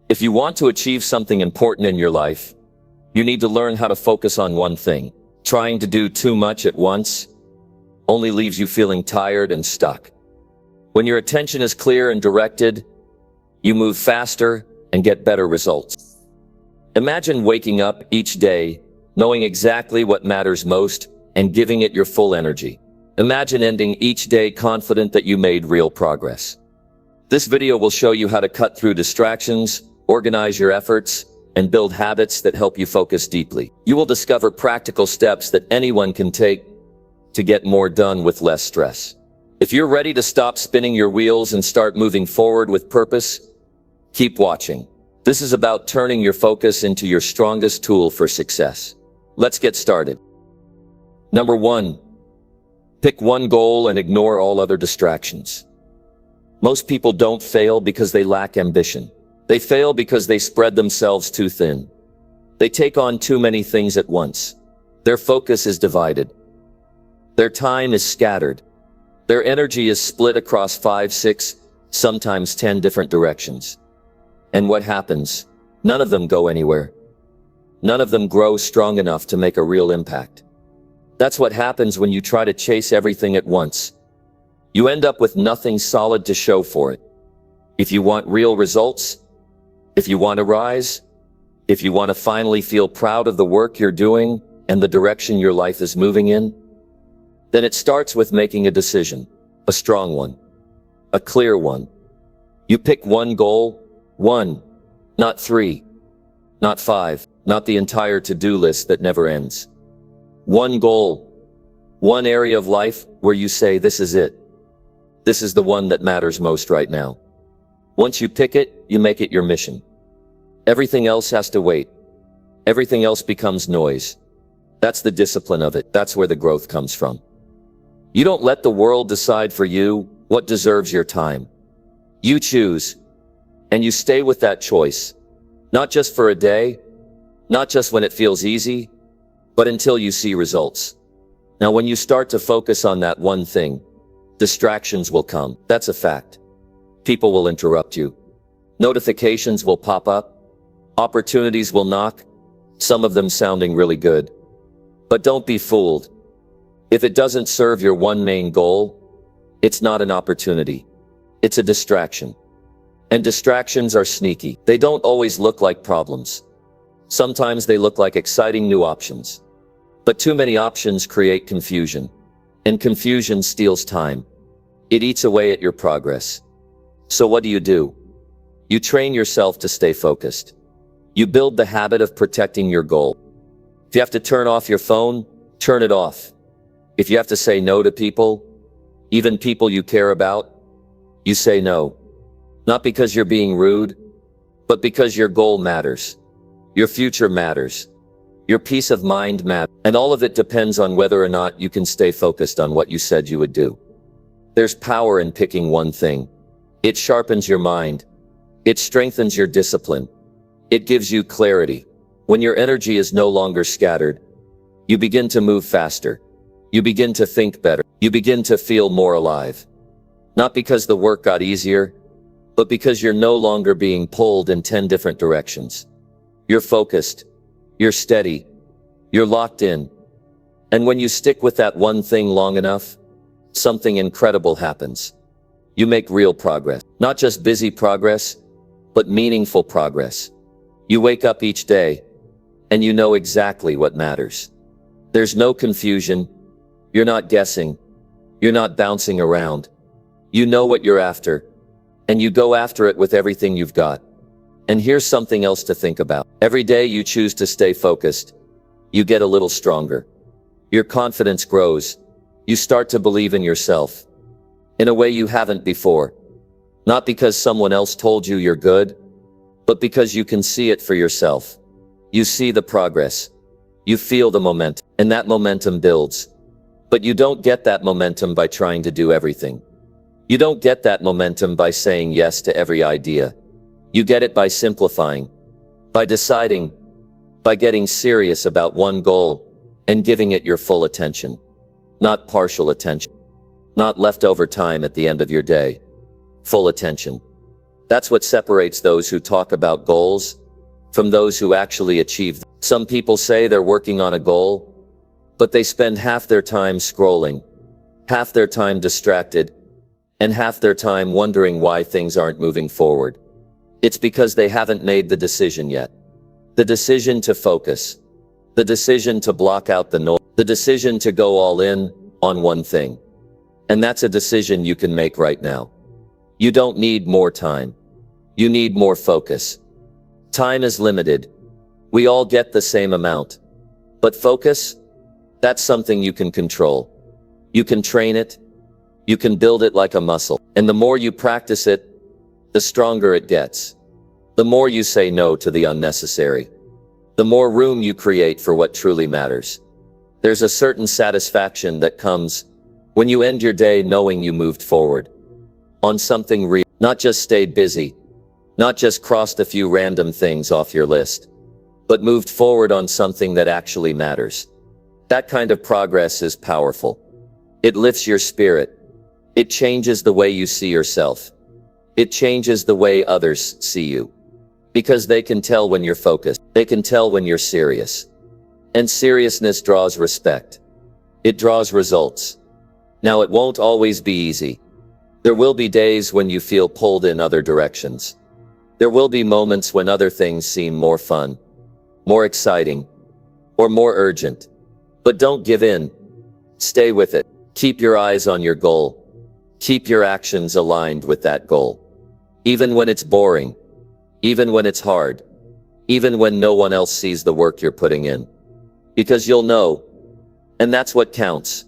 If you want to achieve something important in your life, you need to learn how to focus on one thing. Trying to do too much at once only leaves you feeling tired and stuck. When your attention is clear and directed, you move faster and get better results. Imagine waking up each day knowing exactly what matters most and giving it your full energy. Imagine ending each day confident that you made real progress. This video will show you how to cut through distractions, organize your efforts, and build habits that help you focus deeply. You will discover practical steps that anyone can take to get more done with less stress. If you're ready to stop spinning your wheels and start moving forward with purpose, keep watching. This is about turning your focus into your strongest tool for success. Let's get started. Number 1. Pick one goal and ignore all other distractions. Most people don't fail because they lack ambition. They fail because they spread themselves too thin. They take on too many things at once. Their focus is divided. Their time is scattered. Their energy is split across 5, 6, sometimes 10 different directions. And what happens? None of them go anywhere. None of them grow strong enough to make a real impact. That's what happens when you try to chase everything at once. You end up with nothing solid to show for it. If you want real results, if you want to rise, if you want to finally feel proud of the work you're doing and the direction your life is moving in, then it starts with making a decision, a strong one, a clear one. You pick one goal, one, not 3, not 5, not the entire to-do list that never ends. One goal, one area of life where you say, this is it. This is the one that matters most right now. Once you pick it, you make it your mission. Everything else has to wait. Everything else becomes noise. That's the discipline of it. That's where the growth comes from. You don't let the world decide for you what deserves your time. You choose, and you stay with that choice. Not just for a day, not just when it feels easy, but until you see results. Now, when you start to focus on that one thing, distractions will come. That's a fact. People will interrupt you. Notifications will pop up. Opportunities will knock, some of them sounding really good. But don't be fooled. If it doesn't serve your one main goal, it's not an opportunity. It's a distraction. And distractions are sneaky. They don't always look like problems. Sometimes they look like exciting new options. But too many options create confusion. And confusion steals time. It eats away at your progress. So what do? You train yourself to stay focused. You build the habit of protecting your goal. If you have to turn off your phone, turn it off. If you have to say no to people, even people you care about, you say no. Not because you're being rude, but because your goal matters. Your future matters. Your peace of mind matters. And all of it depends on whether or not you can stay focused on what you said you would do. There's power in picking one thing. It sharpens your mind. It strengthens your discipline. It gives you clarity. When your energy is no longer scattered, you begin to move faster. You begin to think better. You begin to feel more alive. Not because the work got easier, but because you're no longer being pulled in 10 different directions. You're focused. You're steady. You're locked in. And when you stick with that one thing long enough, something incredible happens. You make real progress. Not just busy progress, but meaningful progress. You wake up each day, and you know exactly what matters. There's no confusion. You're not guessing. You're not bouncing around. You know what you're after, and you go after it with everything you've got. And here's something else to think about. Every day you choose to stay focused, you get a little stronger. Your confidence grows. You start to believe in yourself in a way you haven't before. Not because someone else told you you're good, but because you can see it for yourself. You see the progress. You feel the momentum, and that momentum builds. But you don't get that momentum by trying to do everything. You don't get that momentum by saying yes to every idea. You get it by simplifying, by deciding, by getting serious about one goal and giving it your full attention. Not partial attention. Not leftover time at the end of your day. Full attention. That's what separates those who talk about goals from those who actually achieve them. Some people say they're working on a goal, but they spend half their time scrolling, half their time distracted, and half their time wondering why things aren't moving forward. It's because they haven't made the decision yet. The decision to focus. The decision to block out the noise. The decision to go all in on one thing. And that's a decision you can make right now. You don't need more time. You need more focus. Time is limited. We all get the same amount. But focus? That's something you can control. You can train it. You can build it like a muscle. And the more you practice it, the stronger it gets. The more you say no to the unnecessary. The more room you create for what truly matters. There's a certain satisfaction that comes when you end your day knowing you moved forward on something real, not just stayed busy, not just crossed a few random things off your list, but moved forward on something that actually matters. That kind of progress is powerful. It lifts your spirit. It changes the way you see yourself. It changes the way others see you. Because they can tell when you're focused. They can tell when you're serious. And seriousness draws respect. It draws results. Now, it won't always be easy. There will be days when you feel pulled in other directions. There will be moments when other things seem more fun, more exciting, or more urgent. But don't give in. Stay with it. Keep your eyes on your goal. Keep your actions aligned with that goal. Even when it's boring. Even when it's hard. Even when no one else sees the work you're putting in. Because you'll know. And that's what counts.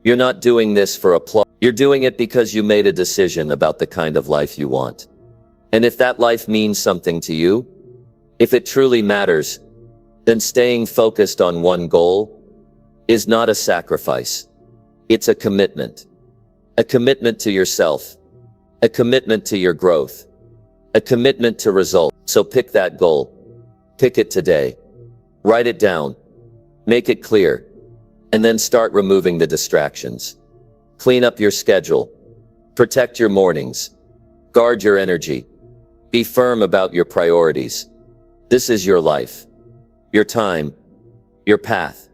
You're not doing this for applause. You're doing it because you made a decision about the kind of life you want. And if that life means something to you, if it truly matters, then staying focused on one goal is not a sacrifice. It's a commitment. A commitment to yourself. A commitment to your growth. A commitment to result. So pick that goal. Pick it today. Write it down. Make it clear. And then start removing the distractions. Clean up your schedule. Protect your mornings. Guard your energy. Be firm about your priorities. This is your life. Your time. Your path.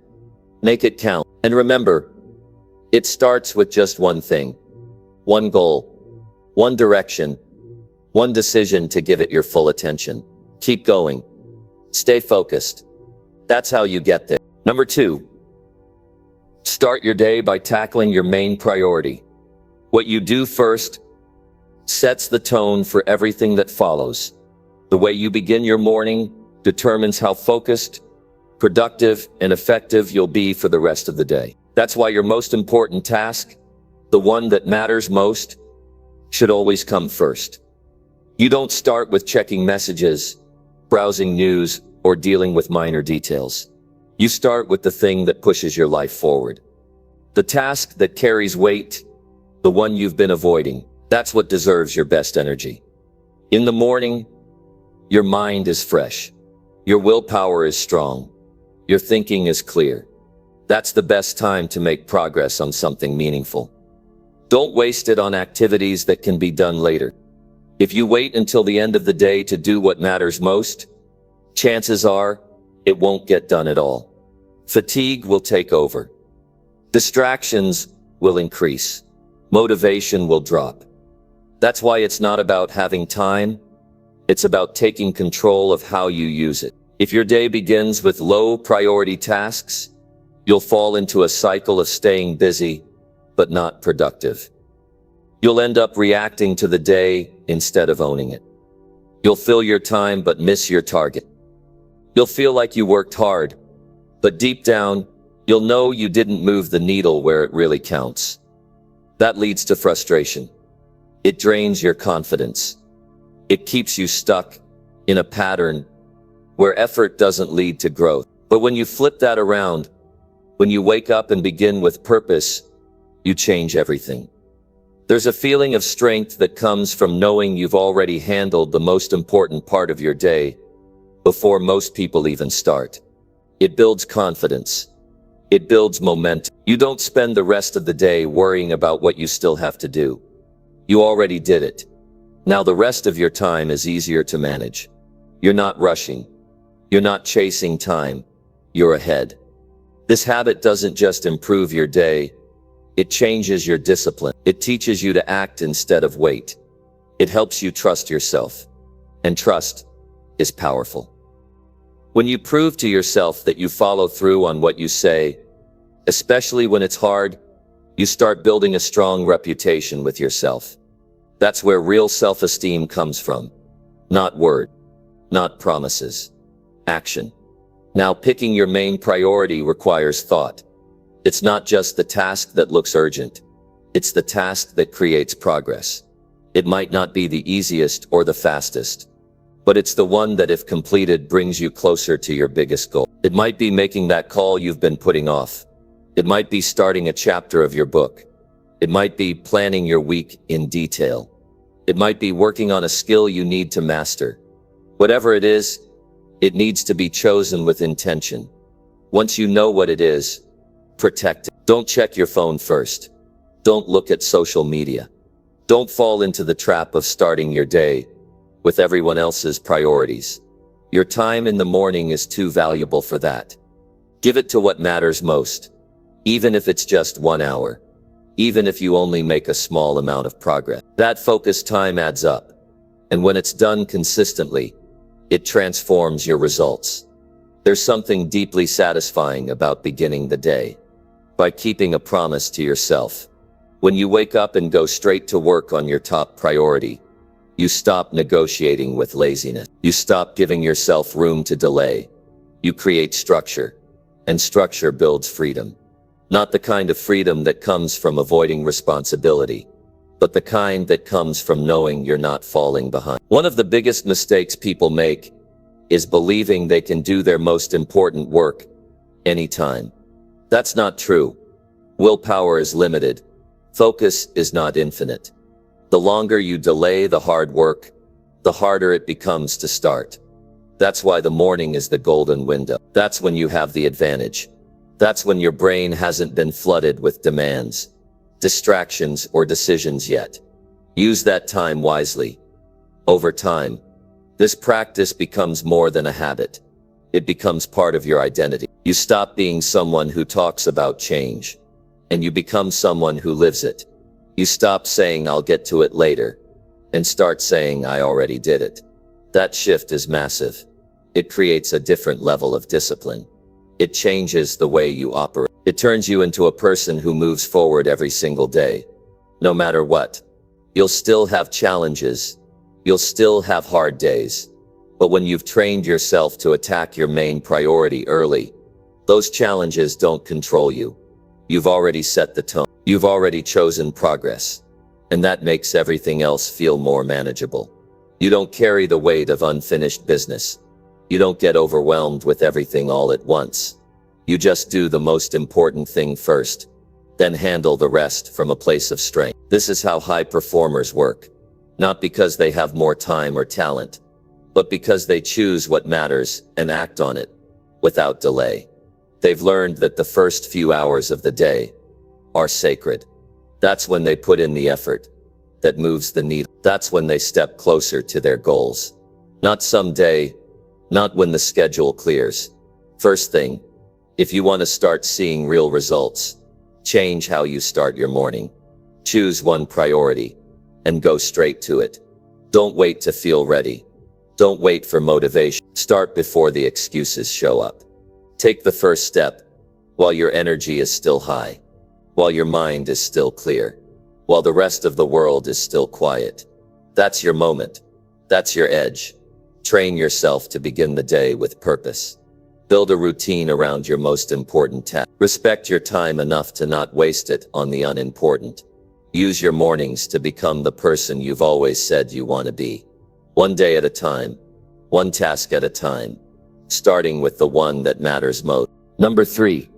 Make it count. And remember, it starts with just one thing. One goal. One direction. One decision to give it your full attention. Keep going. Stay focused. That's how you get there. Number 2. Start your day by tackling your main priority. What you do first sets the tone for everything that follows. The way you begin your morning determines how focused, productive, and effective you'll be for the rest of the day. That's why your most important task, the one that matters most, should always come first. You don't start with checking messages, browsing news, or dealing with minor details. You start with the thing that pushes your life forward. The task that carries weight, the one you've been avoiding. That's what deserves your best energy. In the morning, your mind is fresh. Your willpower is strong. Your thinking is clear. That's the best time to make progress on something meaningful. Don't waste it on activities that can be done later. If you wait until the end of the day to do what matters most, chances are it won't get done at all. Fatigue will take over. Distractions will increase. Motivation will drop. That's why it's not about having time. It's about taking control of how you use it. If your day begins with low priority tasks, you'll fall into a cycle of staying busy, but not productive. You'll end up reacting to the day instead of owning it. You'll fill your time but miss your target. You'll feel like you worked hard, but deep down, you'll know you didn't move the needle where it really counts. That leads to frustration. It drains your confidence. It keeps you stuck in a pattern where effort doesn't lead to growth. But when you flip that around, when you wake up and begin with purpose, you change everything. There's a feeling of strength that comes from knowing you've already handled the most important part of your day before most people even start. It builds confidence. It builds momentum. You don't spend the rest of the day worrying about what you still have to do. You already did it. Now the rest of your time is easier to manage. You're not rushing. You're not chasing time. You're ahead. This habit doesn't just improve your day, it changes your discipline. It teaches you to act instead of wait. It helps you trust yourself. And trust is powerful. When you prove to yourself that you follow through on what you say, especially when it's hard, you start building a strong reputation with yourself. That's where real self-esteem comes from. Not word, not promises, action. Now, picking your main priority requires thought. It's not just the task that looks urgent. It's the task that creates progress. It might not be the easiest or the fastest, but it's the one that, if completed, brings you closer to your biggest goal. It might be making that call you've been putting off. It might be starting a chapter of your book. It might be planning your week in detail. It might be working on a skill you need to master. Whatever it is, it needs to be chosen with intention. Once you know what it is, protect it. Don't check your phone first. Don't look at social media. Don't fall into the trap of starting your day with everyone else's priorities. Your time in the morning is too valuable for that. Give it to what matters most, even if it's just 1 hour, even if you only make a small amount of progress. That focused time adds up, and when it's done consistently, it transforms your results. There's something deeply satisfying about beginning the day by keeping a promise to yourself. When you wake up and go straight to work on your top priority, you stop negotiating with laziness. You stop giving yourself room to delay. You create structure, and structure builds freedom. Not the kind of freedom that comes from avoiding responsibility, but the kind that comes from knowing you're not falling behind. One of the biggest mistakes people make is believing they can do their most important work anytime. That's not true. Willpower is limited. Focus is not infinite. The longer you delay the hard work, the harder it becomes to start. That's why the morning is the golden window. That's when you have the advantage. That's when your brain hasn't been flooded with demands, distractions, or decisions yet. Use that time wisely. Over time, this practice becomes more than a habit. It becomes part of your identity. You stop being someone who talks about change, and you become someone who lives it. You stop saying, "I'll get to it later," and start saying, "I already did it." That shift is massive. It creates a different level of discipline. It changes the way you operate. It turns you into a person who moves forward every single day. No matter what. You'll still have challenges. You'll still have hard days. But when you've trained yourself to attack your main priority early, those challenges don't control you. You've already set the tone. You've already chosen progress. And that makes everything else feel more manageable. You don't carry the weight of unfinished business. You don't get overwhelmed with everything all at once. You just do the most important thing first, then handle the rest from a place of strength. This is how high performers work. Not because they have more time or talent, but because they choose what matters and act on it without delay. They've learned that the first few hours of the day are sacred. That's when they put in the effort that moves the needle. That's when they step closer to their goals. Not someday, not when the schedule clears. First thing, if you want to start seeing real results, change how you start your morning. Choose one priority and go straight to it. Don't wait to feel ready. Don't wait for motivation. Start before the excuses show up. Take the first step while your energy is still high, while your mind is still clear, while the rest of the world is still quiet. That's your moment. That's your edge. Train yourself to begin the day with purpose. Build a routine around your most important task. Respect your time enough to not waste it on the unimportant. Use your mornings to become the person you've always said you want to be. One day at a time, one task at a time, starting with the one that matters most. Number 3,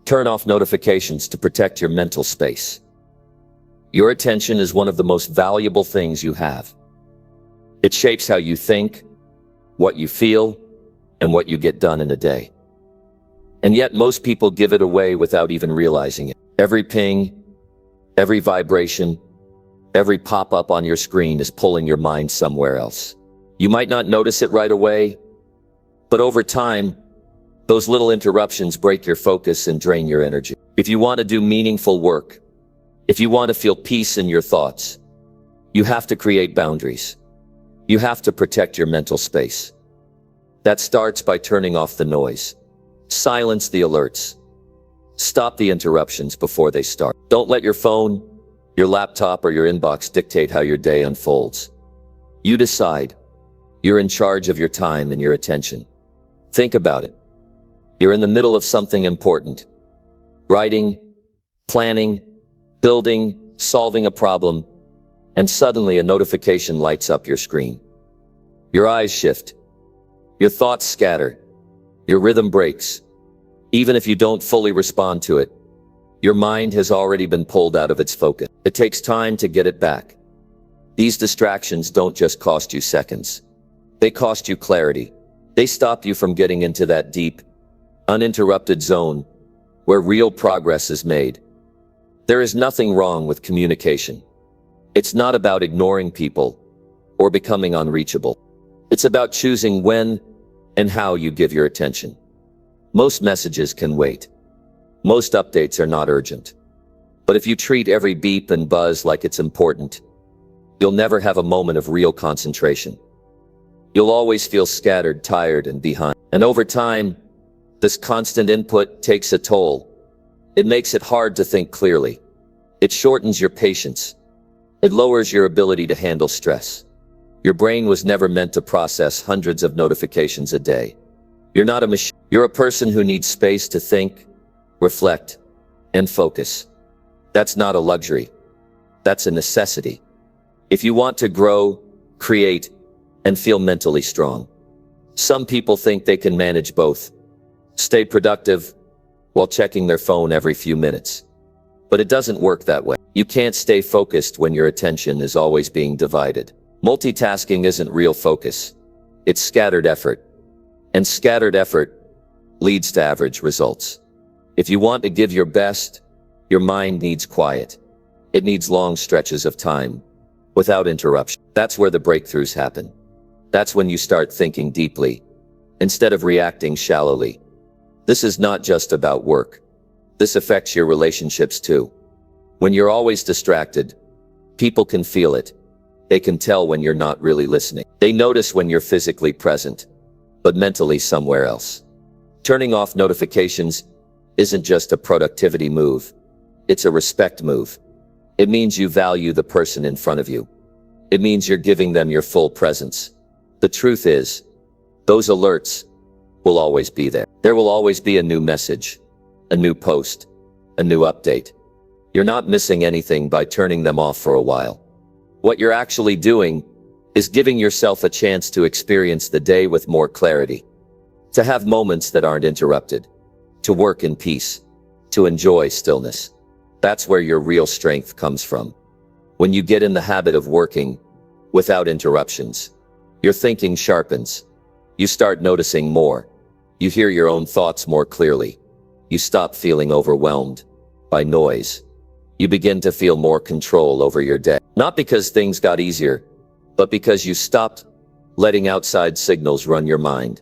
turn off notifications to protect your mental space. Your attention is one of the most valuable things you have. It shapes how you think, what you feel, and what you get done in a day. And yet most people give it away without even realizing it. Every ping, every vibration, Every pop-up on your screen is pulling your mind somewhere else. You might not notice it right away, but over time, those little interruptions break your focus and drain your energy. If you want to do meaningful work, if you want to feel peace in your thoughts, you have to create boundaries. You have to protect your mental space. That starts by turning off the noise. Silence the alerts. Stop the interruptions before they start. Don't let your phone, your laptop, or your inbox dictate how your day unfolds. You decide. You're in charge of your time and your attention. Think about it. You're in the middle of something important. Writing, planning, building, solving a problem, and suddenly a notification lights up your screen. Your eyes shift. Your thoughts scatter. Your rhythm breaks. Even if you don't fully respond to it, your mind has already been pulled out of its focus. It takes time to get it back. These distractions don't just cost you seconds. They cost you clarity. They stop you from getting into that deep, uninterrupted zone where real progress is made. There is nothing wrong with communication. It's not about ignoring people or becoming unreachable. It's about choosing when and how you give your attention. Most messages can wait. Most updates are not urgent. But if you treat every beep and buzz like it's important, you'll never have a moment of real concentration. You'll always feel scattered, tired, and behind. And over time, this constant input takes a toll. It makes it hard to think clearly. It shortens your patience. It lowers your ability to handle stress. Your brain was never meant to process hundreds of notifications a day. You're not a machine. You're a person who needs space to think, reflect, and focus. That's not a luxury. That's a necessity. If you want to grow, create, and feel mentally strong. Some people think they can manage both. Stay productive while checking their phone every few minutes. But it doesn't work that way. You can't stay focused when your attention is always being divided. Multitasking isn't real focus. It's scattered effort. And scattered effort leads to average results. If you want to give your best, your mind needs quiet. It needs long stretches of time, without interruption. That's where the breakthroughs happen. That's when you start thinking deeply, instead of reacting shallowly. This is not just about work. This affects your relationships too. When you're always distracted, people can feel it. They can tell when you're not really listening. They notice when you're physically present, but mentally somewhere else. Turning off notifications isn't just a productivity move. It's a respect move. It means you value the person in front of you. It means you're giving them your full presence. The truth is, those alerts will always be there. There will always be a new message, a new post, a new update. You're not missing anything by turning them off for a while. What you're actually doing is giving yourself a chance to experience the day with more clarity, to have moments that aren't interrupted, to work in peace, to enjoy stillness. That's where your real strength comes from. When you get in the habit of working without interruptions, your thinking sharpens. You start noticing more. You hear your own thoughts more clearly. You stop feeling overwhelmed by noise. You begin to feel more control over your day. Not because things got easier, but because you stopped letting outside signals run your mind.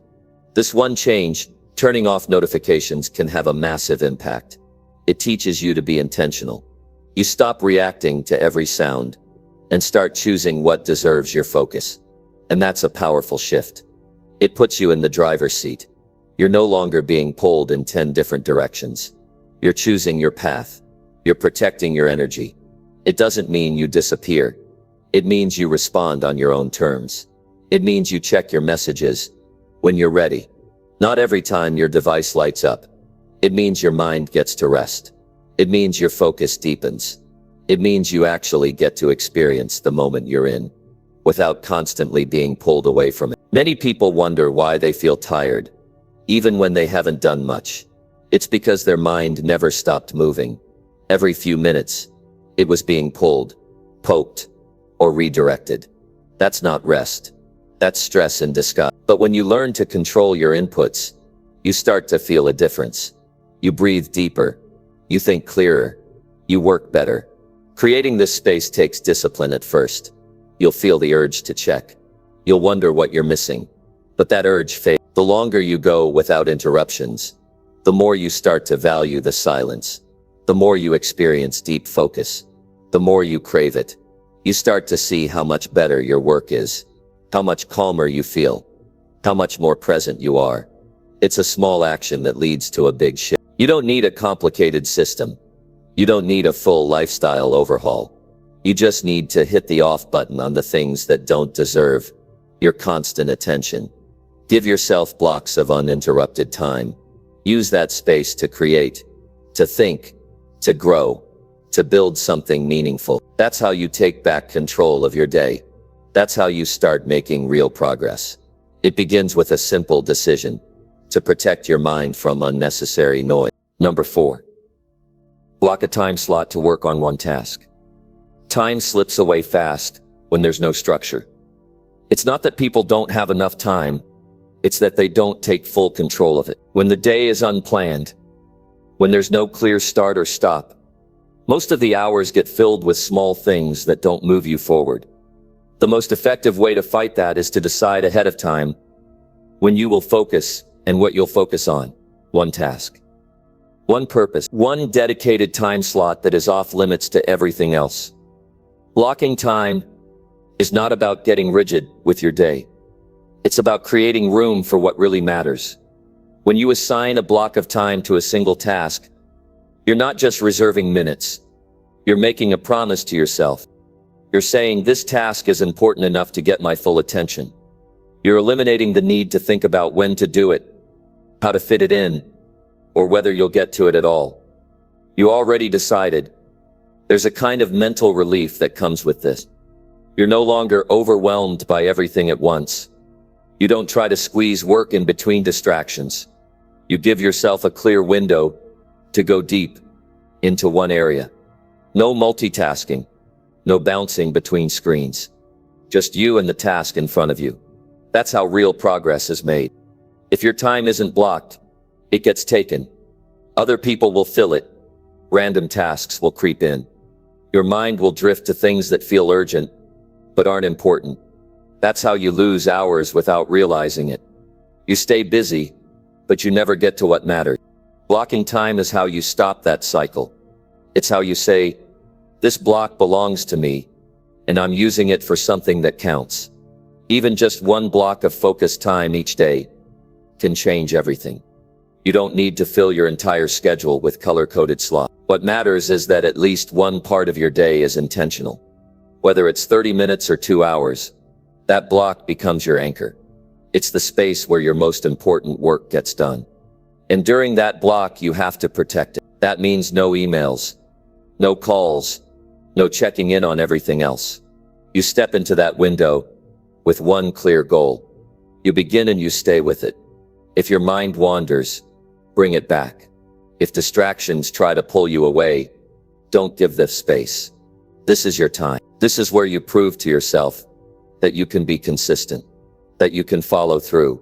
This one change, turning off notifications, can have a massive impact. It teaches you to be intentional. You stop reacting to every sound and start choosing what deserves your focus. And that's a powerful shift. It puts you in the driver's seat. You're no longer being pulled in 10 different directions. You're choosing your path. You're protecting your energy. It doesn't mean you disappear. It means you respond on your own terms. It means you check your messages when you're ready. Not every time your device lights up. It means your mind gets to rest. It means your focus deepens. It means you actually get to experience the moment you're in, without constantly being pulled away from it. Many people wonder why they feel tired, even when they haven't done much. It's because their mind never stopped moving. Every few minutes, it was being pulled, poked, or redirected. That's not rest. That's stress in disguise. But when you learn to control your inputs, you start to feel a difference. You breathe deeper. You think clearer. You work better. Creating this space takes discipline at first. You'll feel the urge to check. You'll wonder what you're missing. But that urge fades. The longer you go without interruptions, the more you start to value the silence. The more you experience deep focus, the more you crave it. You start to see how much better your work is, how much calmer you feel, how much more present you are. It's a small action that leads to a big shift. You don't need a complicated system. You don't need a full lifestyle overhaul. You just need to hit the off button on the things that don't deserve your constant attention. Give yourself blocks of uninterrupted time. Use that space to create, to think, to grow, to build something meaningful. That's how you take back control of your day. That's how you start making real progress. It begins with a simple decision to protect your mind from unnecessary noise. Number 4. Block a time slot to work on one task. Time slips away fast when there's no structure. It's not that people don't have enough time. It's that they don't take full control of it. When the day is unplanned, when there's no clear start or stop, most of the hours get filled with small things that don't move you forward. The most effective way to fight that is to decide ahead of time when you will focus and what you'll focus on. One task, one purpose, one dedicated time slot that is off limits to everything else. Blocking time is not about getting rigid with your day. It's about creating room for what really matters. When you assign a block of time to a single task, you're not just reserving minutes. You're making a promise to yourself. You're saying, this task is important enough to get my full attention. You're eliminating the need to think about when to do it, how to fit it in, or whether you'll get to it at all. You already decided. There's a kind of mental relief that comes with this. You're no longer overwhelmed by everything at once. You don't try to squeeze work in between distractions. You give yourself a clear window to go deep into one area. No multitasking, no bouncing between screens. Just you and the task in front of you. That's how real progress is made. If your time isn't blocked, it gets taken. Other people will fill it. Random tasks will creep in. Your mind will drift to things that feel urgent, but aren't important. That's how you lose hours without realizing it. You stay busy, but you never get to what matters. Blocking time is how you stop that cycle. It's how you say, this block belongs to me, and I'm using it for something that counts. Even just one block of focused time each day can change everything. You don't need to fill your entire schedule with color-coded slots. What matters is that at least one part of your day is intentional. Whether it's 30 minutes or 2 hours, that block becomes your anchor. It's the space where your most important work gets done. And during that block, you have to protect it. That means no emails, no calls, no checking in on everything else. You step into that window with one clear goal. You begin and you stay with it. If your mind wanders, bring it back. If distractions try to pull you away, don't give them space. This is your time. This is where you prove to yourself that you can be consistent, that you can follow through.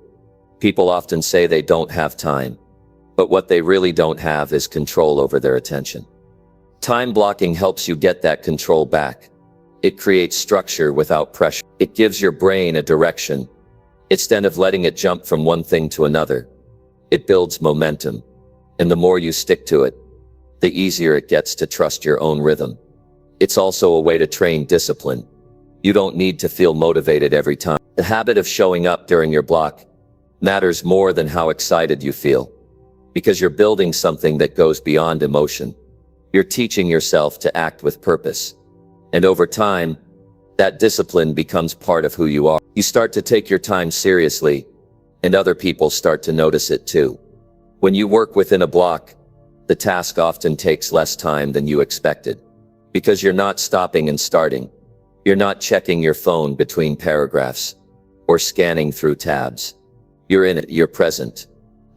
People often say they don't have time, but what they really don't have is control over their attention. Time blocking helps you get that control back. It creates structure without pressure. It gives your brain a direction. Instead of letting it jump from one thing to another, it builds momentum. And the more you stick to it, the easier it gets to trust your own rhythm. It's also a way to train discipline. You don't need to feel motivated every time. The habit of showing up during your block matters more than how excited you feel, because you're building something that goes beyond emotion. You're teaching yourself to act with purpose. And over time, that discipline becomes part of who you are. You start to take your time seriously, and other people start to notice it too. When you work within a block, the task often takes less time than you expected, because you're not stopping and starting. You're not checking your phone between paragraphs or scanning through tabs. You're in it, you're present.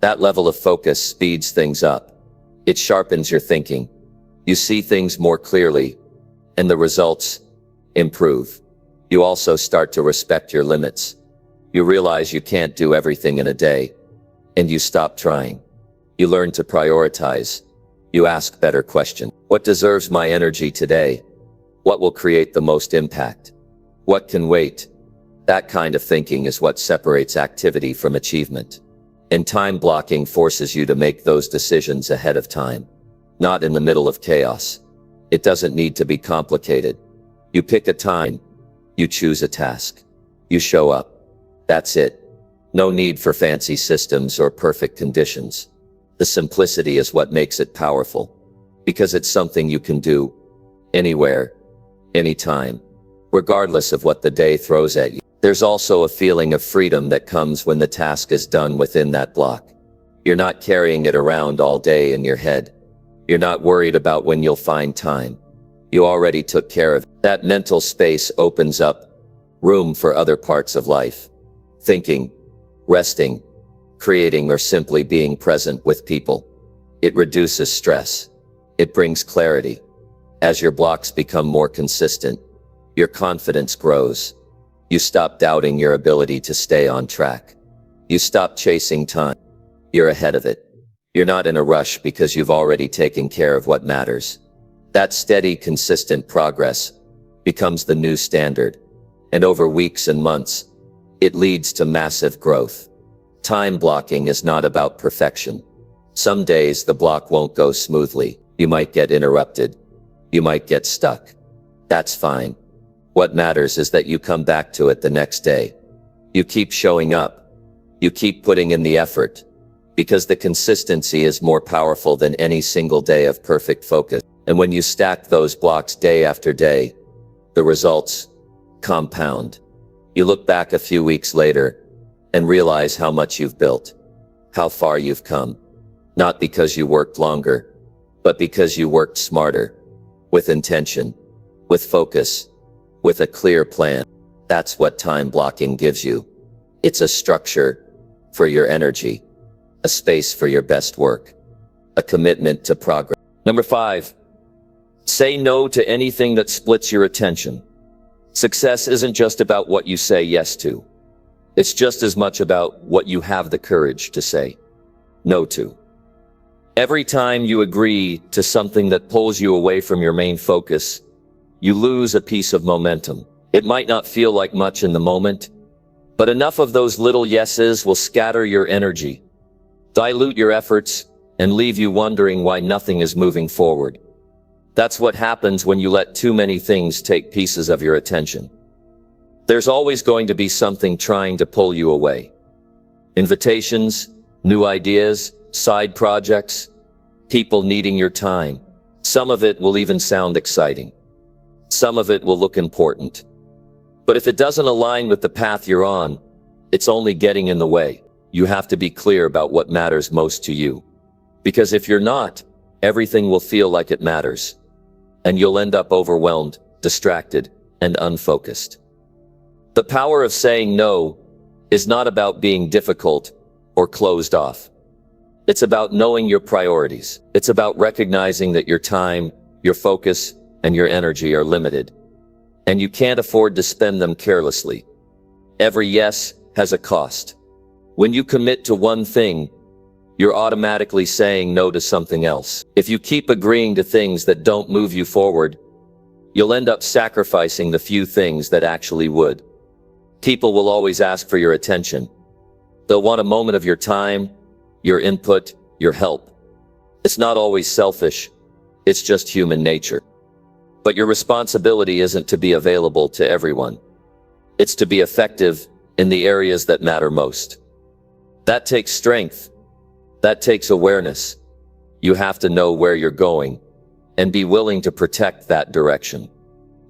That level of focus speeds things up. It sharpens your thinking. You see things more clearly, and the results improve. You also start to respect your limits. You realize you can't do everything in a day, and you stop trying. You learn to prioritize. You ask better questions. What deserves my energy today? What will create the most impact? What can wait? That kind of thinking is what separates activity from achievement. And time blocking forces you to make those decisions ahead of time, not in the middle of chaos. It doesn't need to be complicated. You pick a time, you choose a task, you show up. That's it. No need for fancy systems or perfect conditions. The simplicity is what makes it powerful, because it's something you can do anywhere, anytime, regardless of what the day throws at you. There's also a feeling of freedom that comes when the task is done within that block. You're not carrying it around all day in your head. You're not worried about when you'll find time. You already took care of it. That mental space opens up room for other parts of life. Thinking, resting, creating, or simply being present with people. It reduces stress. It brings clarity. As your blocks become more consistent, your confidence grows. You stop doubting your ability to stay on track. You stop chasing time. You're ahead of it. You're not in a rush because you've already taken care of what matters. That steady, consistent progress becomes the new standard. And over weeks and months, it leads to massive growth. Time blocking is not about perfection. Some days the block won't go smoothly. You might get interrupted. You might get stuck. That's fine. What matters is that you come back to it the next day. You keep showing up. You keep putting in the effort. Because the consistency is more powerful than any single day of perfect focus. And when you stack those blocks day after day, the results compound. You look back a few weeks later and realize how much you've built, how far you've come. Not because you worked longer, but because you worked smarter, with intention, with focus, with a clear plan. That's what time blocking gives you. It's a structure for your energy, a space for your best work, a commitment to progress. Number 5, say no to anything that splits your attention. Success isn't just about what you say yes to. It's just as much about what you have the courage to say no to. Every time you agree to something that pulls you away from your main focus, you lose a piece of momentum. It might not feel like much in the moment, but enough of those little yeses will scatter your energy, dilute your efforts, and leave you wondering why nothing is moving forward. That's what happens when you let too many things take pieces of your attention. There's always going to be something trying to pull you away. Invitations, new ideas, side projects, people needing your time. Some of it will even sound exciting. Some of it will look important. But if it doesn't align with the path you're on, it's only getting in the way. You have to be clear about what matters most to you. Because if you're not, everything will feel like it matters. And you'll end up overwhelmed, distracted, and unfocused. The power of saying no is not about being difficult or closed off. It's about knowing your priorities. It's about recognizing that your time, your focus, and your energy are limited. And you can't afford to spend them carelessly. Every yes has a cost. When you commit to one thing, you're automatically saying no to something else. If you keep agreeing to things that don't move you forward, you'll end up sacrificing the few things that actually would. People will always ask for your attention. They'll want a moment of your time, your input, your help. It's not always selfish. It's just human nature. But your responsibility isn't to be available to everyone. It's to be effective in the areas that matter most. That takes strength. That takes awareness. You have to know where you're going and be willing to protect that direction.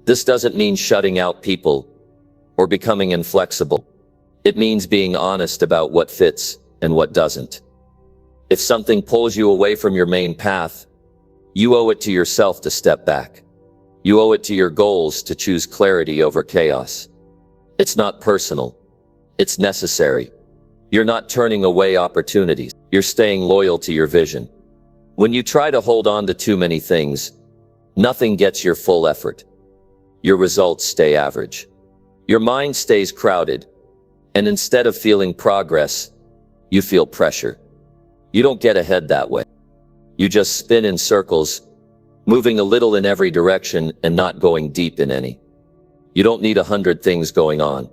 This doesn't mean shutting out people or becoming inflexible. It means being honest about what fits and what doesn't. If something pulls you away from your main path, you owe it to yourself to step back. You owe it to your goals to choose clarity over chaos. It's not personal. It's necessary. You're not turning away opportunities. You're staying loyal to your vision. When you try to hold on to too many things, nothing gets your full effort. Your results stay average. Your mind stays crowded, and instead of feeling progress, you feel pressure. You don't get ahead that way. You just spin in circles, moving a little in every direction and not going deep in any. You don't need 100 things going on.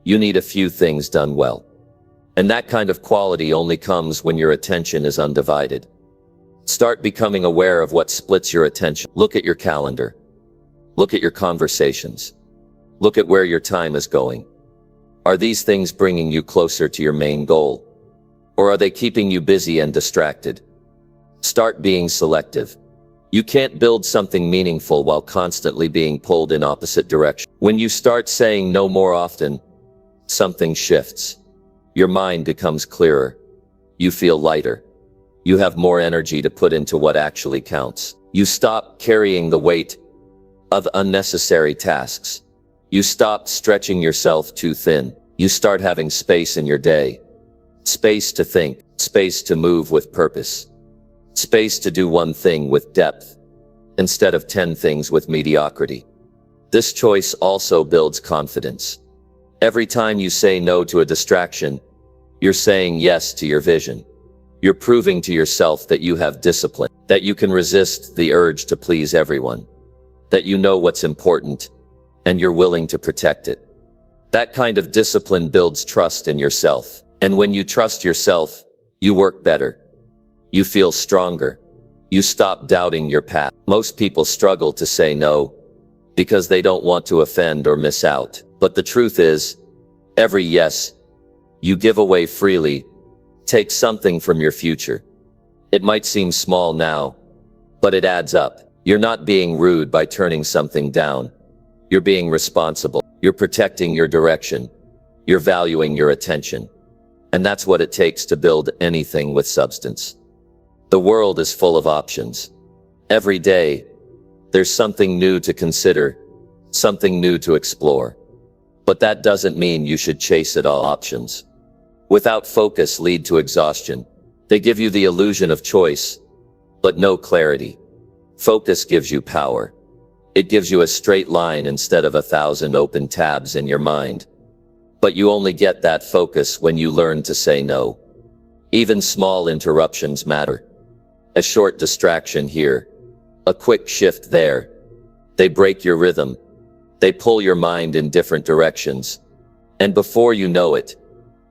You need a few things done well. And that kind of quality only comes when your attention is undivided. Start becoming aware of what splits your attention. Look at your calendar. Look at your conversations. Look at where your time is going. Are these things bringing you closer to your main goal? Or are they keeping you busy and distracted? Start being selective. You can't build something meaningful while constantly being pulled in opposite directions. When you start saying no more often, something shifts. Your mind becomes clearer. You feel lighter. You have more energy to put into what actually counts. You stop carrying the weight of unnecessary tasks. You stop stretching yourself too thin. You start having space in your day. Space to think, space to move with purpose, space to do one thing with depth, instead of 10 things with mediocrity. This choice also builds confidence. Every time you say no to a distraction, you're saying yes to your vision. You're proving to yourself that you have discipline, that you can resist the urge to please everyone, that you know what's important, and you're willing to protect it. That kind of discipline builds trust in yourself. And when you trust yourself, you work better. You feel stronger. You stop doubting your path. Most people struggle to say no because they don't want to offend or miss out. But the truth is, every yes you give away freely takes something from your future. It might seem small now, but it adds up. You're not being rude by turning something down. You're being responsible. You're protecting your direction. You're valuing your attention. And that's what it takes to build anything with substance. The world is full of options. Every day, there's something new to consider, something new to explore. But that doesn't mean you should chase at all options. Without focus lead to exhaustion. They give you the illusion of choice, but no clarity. Focus gives you power. It gives you a straight line instead of 1,000 open tabs in your mind. But you only get that focus when you learn to say no. Even small interruptions matter. A short distraction here, a quick shift there. They break your rhythm. They pull your mind in different directions. And before you know it,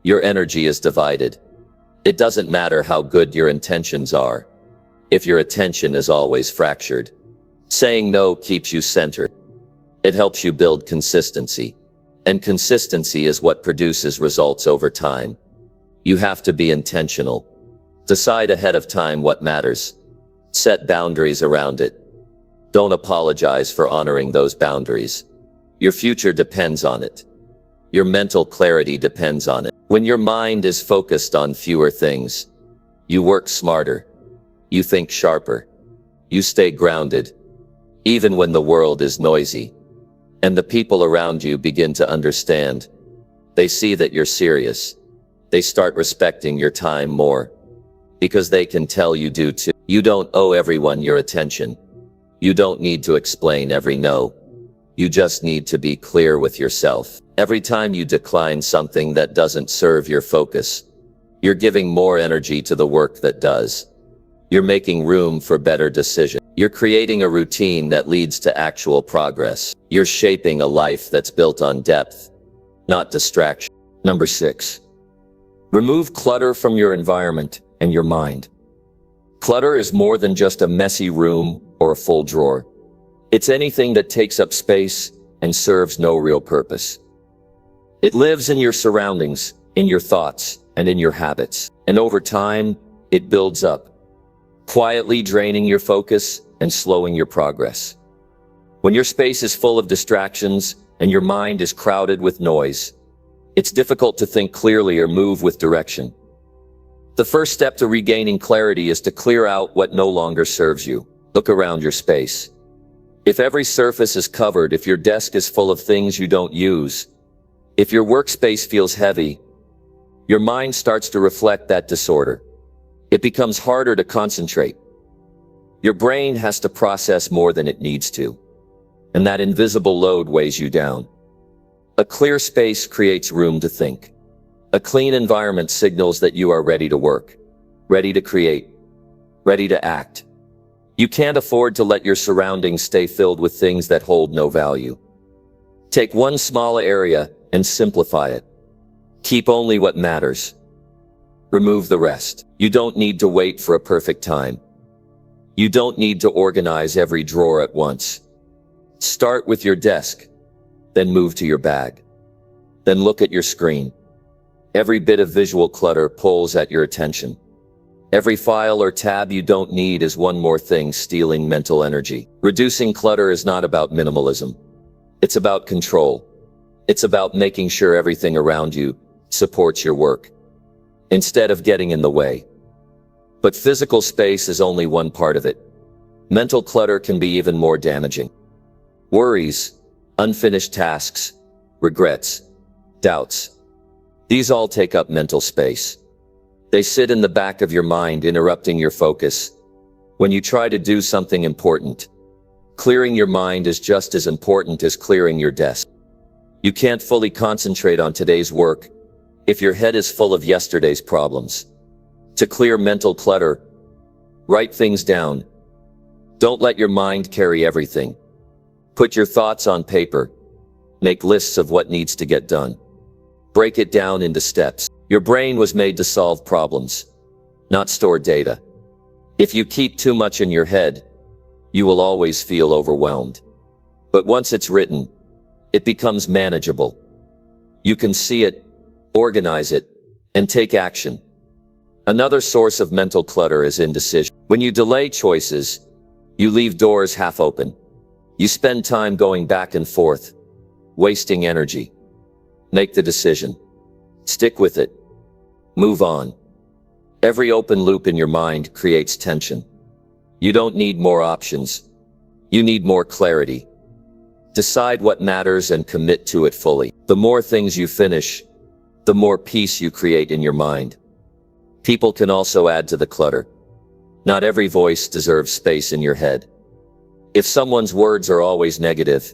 your energy is divided. It doesn't matter how good your intentions are, if your attention is always fractured. Saying no keeps you centered. It helps you build consistency. And consistency is what produces results over time. You have to be intentional. Decide ahead of time what matters. Set boundaries around it. Don't apologize for honoring those boundaries. Your future depends on it. Your mental clarity depends on it. When your mind is focused on fewer things, you work smarter. You think sharper. You stay grounded, even when the world is noisy. And the people around you begin to understand. They see that you're serious. They start respecting your time more. Because they can tell you do too. You don't owe everyone your attention. You don't need to explain every no. You just need to be clear with yourself. Every time you decline something that doesn't serve your focus, you're giving more energy to the work that does. You're making room for better decisions. You're creating a routine that leads to actual progress. You're shaping a life that's built on depth, not distraction. Number 6. Remove clutter from your environment and your mind. Clutter is more than just a messy room or a full drawer. It's anything that takes up space and serves no real purpose. It lives in your surroundings, in your thoughts, and in your habits. And over time, it builds up, quietly draining your focus and slowing your progress. When your space is full of distractions and your mind is crowded with noise, it's difficult to think clearly or move with direction. The first step to regaining clarity is to clear out what no longer serves you. Look around your space. If every surface is covered, if your desk is full of things you don't use, if your workspace feels heavy, your mind starts to reflect that disorder. It becomes harder to concentrate. Your brain has to process more than it needs to, and that invisible load weighs you down. A clear space creates room to think. A clean environment signals that you are ready to work, ready to create, ready to act. You can't afford to let your surroundings stay filled with things that hold no value. Take one small area and simplify it. Keep only what matters. Remove the rest. You don't need to wait for a perfect time. You don't need to organize every drawer at once. Start with your desk, then move to your bag. Then look at your screen. Every bit of visual clutter pulls at your attention. Every file or tab you don't need is one more thing stealing mental energy. Reducing clutter is not about minimalism. It's about control. It's about making sure everything around you supports your work, instead of getting in the way. But physical space is only one part of it. Mental clutter can be even more damaging. Worries, unfinished tasks, regrets, doubts. These all take up mental space. They sit in the back of your mind, interrupting your focus. When you try to do something important, clearing your mind is just as important as clearing your desk. You can't fully concentrate on today's work if your head is full of yesterday's problems. To clear mental clutter, write things down. Don't let your mind carry everything. Put your thoughts on paper. Make lists of what needs to get done. Break it down into steps. Your brain was made to solve problems, not store data. If you keep too much in your head, you will always feel overwhelmed. But once it's written, it becomes manageable. You can see it, organize it, and take action. Another source of mental clutter is indecision. When you delay choices, you leave doors half open. You spend time going back and forth, wasting energy. Make the decision. Stick with it. Move on. Every open loop in your mind creates tension. You don't need more options. You need more clarity. Decide what matters and commit to it fully. The more things you finish, the more peace you create in your mind. People can also add to the clutter. Not every voice deserves space in your head. If someone's words are always negative,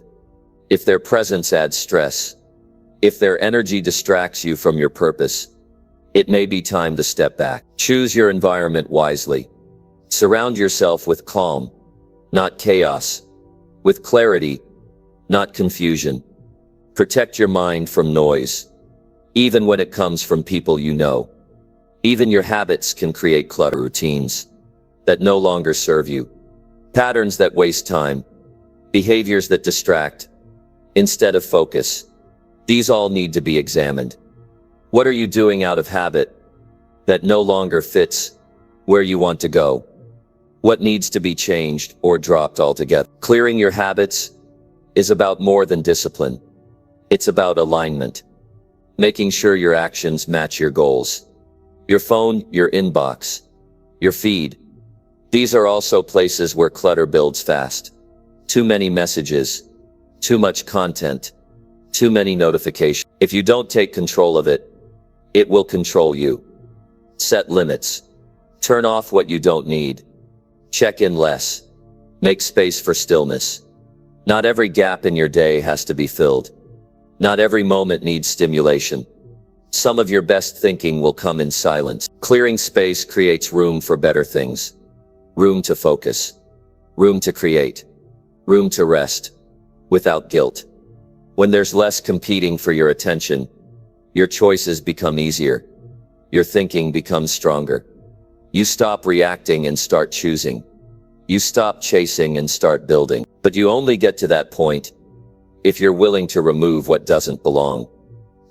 if their presence adds stress, if their energy distracts you from your purpose, it may be time to step back. Choose your environment wisely. Surround yourself with calm, not chaos. With clarity, not confusion. Protect your mind from noise, even when it comes from people you know. Even your habits can create clutter. Routines that no longer serve you. Patterns that waste time. Behaviors that distract instead of focus. These all need to be examined. What are you doing out of habit that no longer fits where you want to go? What needs to be changed or dropped altogether? Clearing your habits is about more than discipline. It's about alignment. Making sure your actions match your goals. Your phone, your inbox, your feed. These are also places where clutter builds fast. Too many messages, too much content, too many notifications. If you don't take control of it, it will control you. Set limits. Turn off what you don't need. Check in less. Make space for stillness. Not every gap in your day has to be filled. Not every moment needs stimulation. Some of your best thinking will come in silence. Clearing space creates room for better things. Room to focus. Room to create. Room to rest. Without guilt. When there's less competing for your attention, your choices become easier. Your thinking becomes stronger. You stop reacting and start choosing. You stop chasing and start building. But you only get to that point if you're willing to remove what doesn't belong.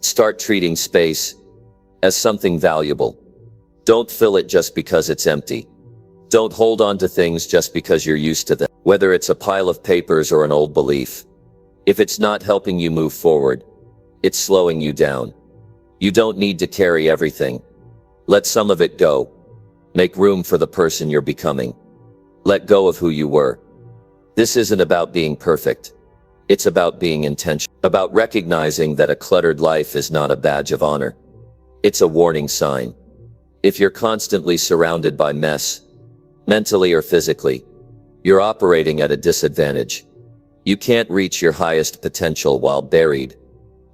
Start treating space as something valuable. Don't fill it just because it's empty. Don't hold on to things just because you're used to them. Whether it's a pile of papers or an old belief, if it's not helping you move forward, it's slowing you down. You don't need to carry everything. Let some of it go. Make room for the person you're becoming. Let go of who you were. This isn't about being perfect. It's about being intentional. About recognizing that a cluttered life is not a badge of honor. It's a warning sign. If you're constantly surrounded by mess, mentally or physically, you're operating at a disadvantage. You can't reach your highest potential while buried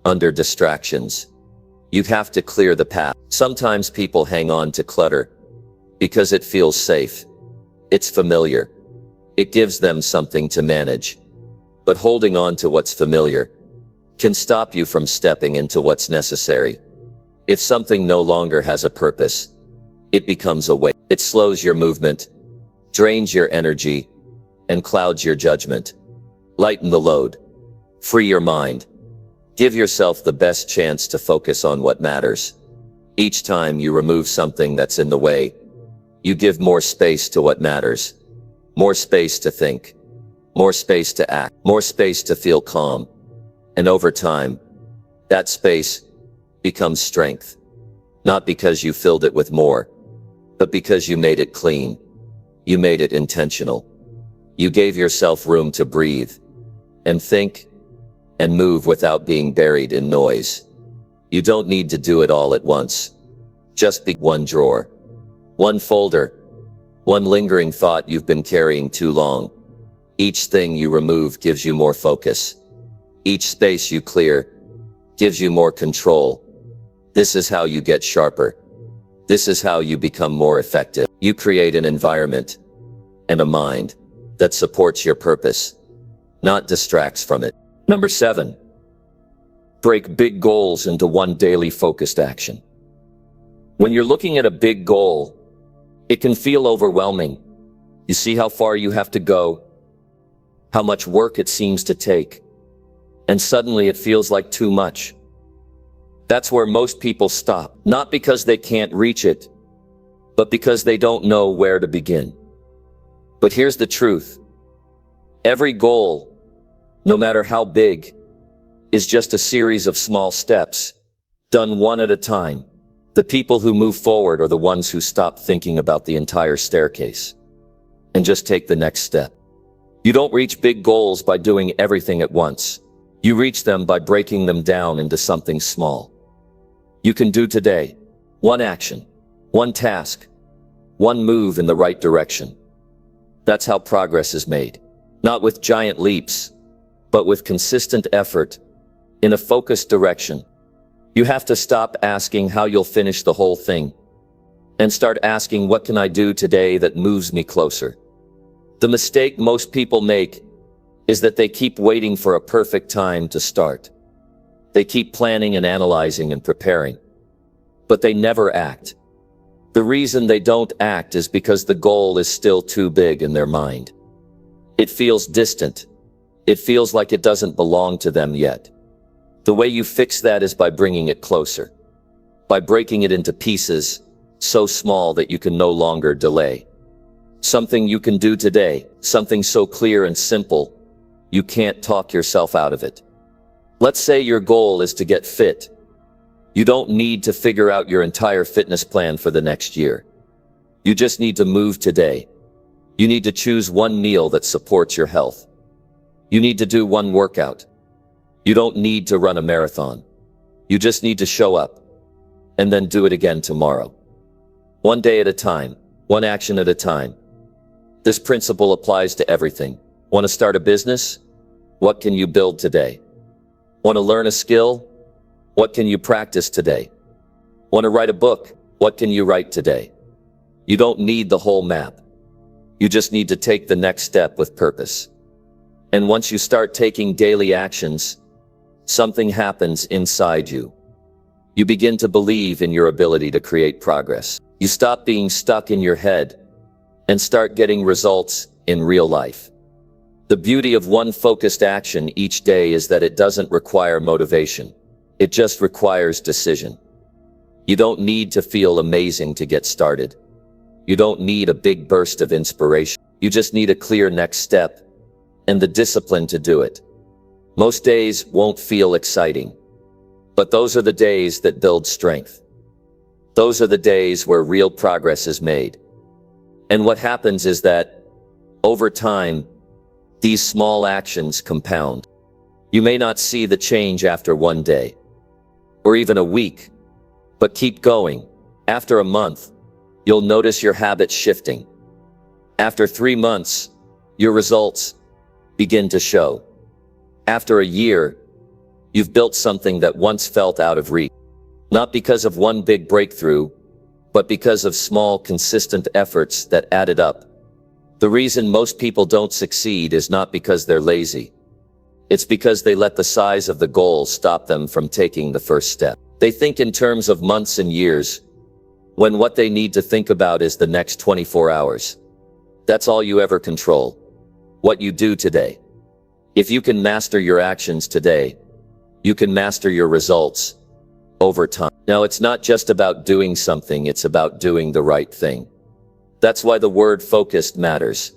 under distractions. You have to clear the path. Sometimes people hang on to clutter because it feels safe. It's familiar. It gives them something to manage. But holding on to what's familiar can stop you from stepping into what's necessary. If something no longer has a purpose, it becomes a weight. It slows your movement, drains your energy, and clouds your judgment. Lighten the load. Free your mind. Give yourself the best chance to focus on what matters. Each time you remove something that's in the way, you give more space to what matters. More space to think. More space to act. More space to feel calm. And over time, that space becomes strength. Not because you filled it with more, but because you made it clean. You made it intentional. You gave yourself room to breathe and think and move without being buried in noise. You don't need to do it all at once. Just be one drawer, one folder, one lingering thought you've been carrying too long. Each thing you remove gives you more focus. Each space you clear gives you more control. This is how you get sharper. This is how you become more effective. You create an environment and a mind that supports your purpose, not distracts from it. Number 7, break big goals into one daily focused action. When you're looking at a big goal, it can feel overwhelming. You see how far you have to go, how much work it seems to take, and suddenly it feels like too much. That's where most people stop, not because they can't reach it, but because they don't know where to begin. But here's the truth. Every goal, no matter how big, is just a series of small steps, done one at a time. The people who move forward are the ones who stop thinking about the entire staircase and just take the next step. You don't reach big goals by doing everything at once. You reach them by breaking them down into something small. You can do today, one action, one task, one move in the right direction. That's how progress is made. Not with giant leaps, but with consistent effort in a focused direction. You have to stop asking how you'll finish the whole thing and start asking, what can I do today that moves me closer? The mistake most people make is that they keep waiting for a perfect time to start. They keep planning and analyzing and preparing, but they never act. The reason they don't act is because the goal is still too big in their mind. It feels distant. It feels like it doesn't belong to them yet. The way you fix that is by bringing it closer, by breaking it into pieces so small that you can no longer delay. Something you can do today, something so clear and simple, you can't talk yourself out of it. Let's say your goal is to get fit. You don't need to figure out your entire fitness plan for the next year. You just need to move today. You need to choose one meal that supports your health. You need to do one workout. You don't need to run a marathon. You just need to show up and then do it again tomorrow. One day at a time, one action at a time. This principle applies to everything. Want to start a business? What can you build today? Want to learn a skill? What can you practice today? Want to write a book? What can you write today? You don't need the whole map. You just need to take the next step with purpose. And once you start taking daily actions, something happens inside you. You begin to believe in your ability to create progress. You stop being stuck in your head and start getting results in real life. The beauty of one focused action each day is that it doesn't require motivation. It just requires decision. You don't need to feel amazing to get started. You don't need a big burst of inspiration. You just need a clear next step and the discipline to do it. Most days won't feel exciting, but those are the days that build strength. Those are the days where real progress is made. And what happens is that, over time, these small actions compound. You may not see the change after one day, or even a week, but keep going. After a month, you'll notice your habits shifting. After 3 months, your results begin to show. After a year, you've built something that once felt out of reach. Not because of one big breakthrough, but because of small, consistent efforts that added up. The reason most people don't succeed is not because they're lazy. It's because they let the size of the goal stop them from taking the first step. They think in terms of months and years, when what they need to think about is the next 24 hours. That's all you ever control. What you do today. If you can master your actions today, you can master your results over time. Now, it's not just about doing something, it's about doing the right thing. That's why the word focused matters.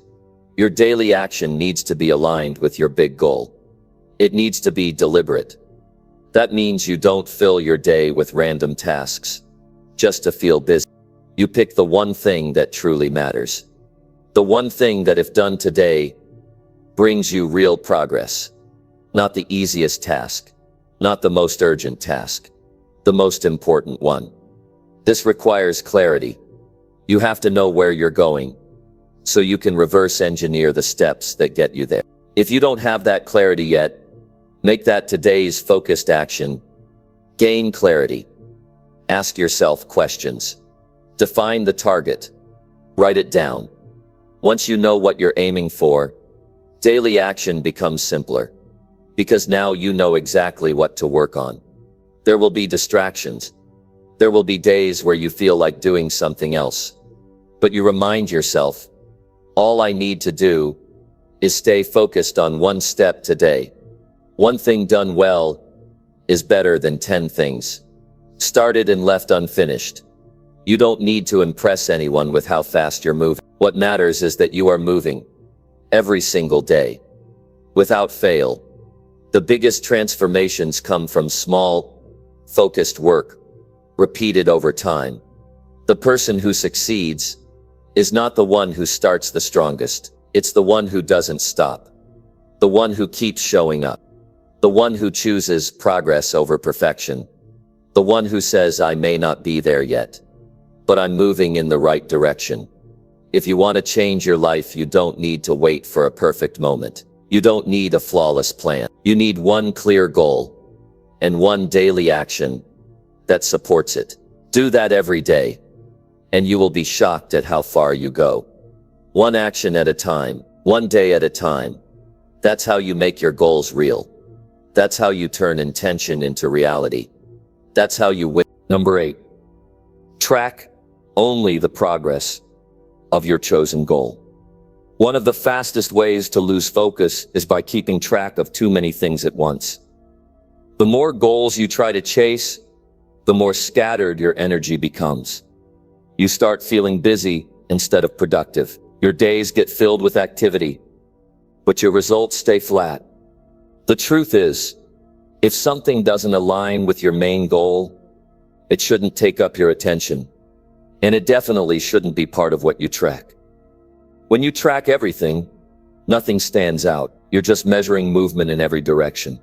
Your daily action needs to be aligned with your big goal. It needs to be deliberate. That means you don't fill your day with random tasks just to feel busy. You pick the one thing that truly matters. The one thing that, if done today, brings you real progress. Not the easiest task, not the most urgent task, the most important one. This requires clarity. You have to know where you're going, so you can reverse engineer the steps that get you there. If you don't have that clarity yet, make that today's focused action. Gain clarity. Ask yourself questions. Define the target. Write it down. Once you know what you're aiming for, daily action becomes simpler, because now you know exactly what to work on. There will be distractions. There will be days where you feel like doing something else. But you remind yourself, all I need to do is stay focused on one step today. One thing done well is better than 10 things started and left unfinished. You don't need to impress anyone with how fast you're moving. What matters is that you are moving every single day, without fail. The biggest transformations come from small, focused work, repeated over time. The person who succeeds is not the one who starts the strongest. It's the one who doesn't stop. The one who keeps showing up. The one who chooses progress over perfection. The one who says, I may not be there yet, but I'm moving in the right direction. If you want to change your life, you don't need to wait for a perfect moment. You don't need a flawless plan. You need one clear goal and one daily action that supports it. Do that every day, and you will be shocked at how far you go. One action at a time, one day at a time. That's how you make your goals real. That's how you turn intention into reality. That's how you win. Number 8. Track only the progress of your chosen goal. One of the fastest ways to lose focus is by keeping track of too many things at once. The more goals you try to chase, the more scattered your energy becomes. You start feeling busy instead of productive. Your days get filled with activity, but your results stay flat. The truth is, if something doesn't align with your main goal, it shouldn't take up your attention. And it definitely shouldn't be part of what you track. When you track everything, nothing stands out. You're just measuring movement in every direction.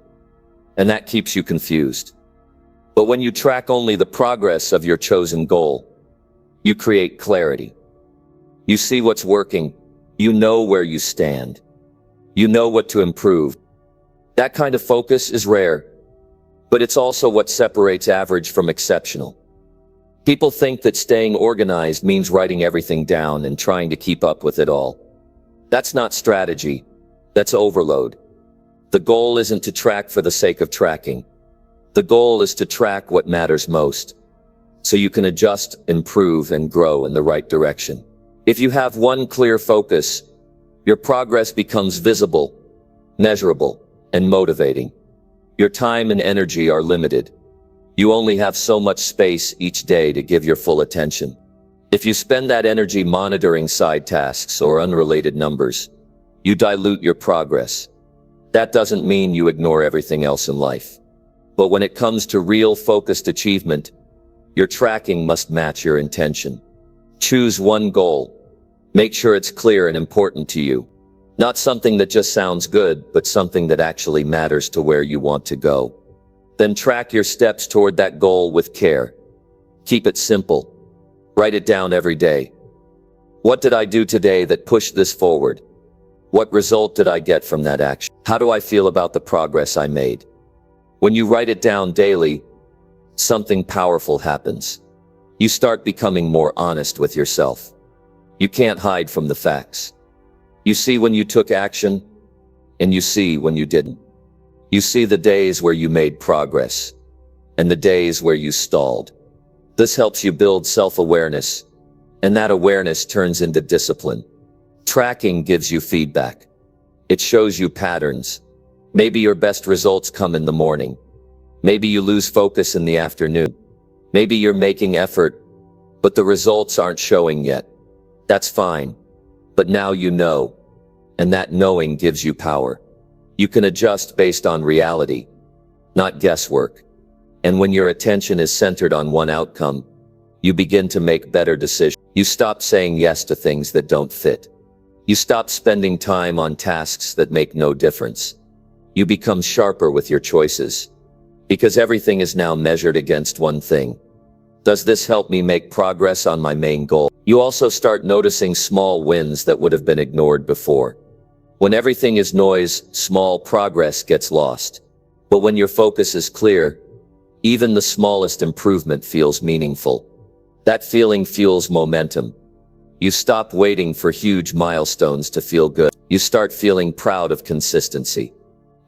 And that keeps you confused. But when you track only the progress of your chosen goal, you create clarity. You see what's working. You know where you stand. You know what to improve. That kind of focus is rare, but it's also what separates average from exceptional. People think that staying organized means writing everything down and trying to keep up with it all. That's not strategy. That's overload. The goal isn't to track for the sake of tracking. The goal is to track what matters most, so you can adjust, improve, and grow in the right direction. If you have one clear focus, your progress becomes visible, measurable, and motivating. Your time and energy are limited. You only have so much space each day to give your full attention. If you spend that energy monitoring side tasks or unrelated numbers, you dilute your progress. That doesn't mean you ignore everything else in life. But when it comes to real focused achievement, your tracking must match your intention. Choose one goal. Make sure it's clear and important to you. Not something that just sounds good, but something that actually matters to where you want to go. Then track your steps toward that goal with care. Keep it simple. Write it down every day. What did I do today that pushed this forward? What result did I get from that action? How do I feel about the progress I made? When you write it down daily, something powerful happens. You start becoming more honest with yourself. You can't hide from the facts. You see when you took action, and you see when you didn't. You see the days where you made progress, and the days where you stalled. This helps you build self-awareness, and that awareness turns into discipline. Tracking gives you feedback. It shows you patterns. Maybe your best results come in the morning. Maybe you lose focus in the afternoon. Maybe you're making effort, but the results aren't showing yet. That's fine. But now you know, and that knowing gives you power. You can adjust based on reality, not guesswork. And when your attention is centered on one outcome, you begin to make better decisions. You stop saying yes to things that don't fit. You stop spending time on tasks that make no difference. You become sharper with your choices, because everything is now measured against one thing. Does this help me make progress on my main goal? You also start noticing small wins that would have been ignored before. When everything is noise, small progress gets lost. But when your focus is clear, even the smallest improvement feels meaningful. That feeling fuels momentum. You stop waiting for huge milestones to feel good. You start feeling proud of consistency.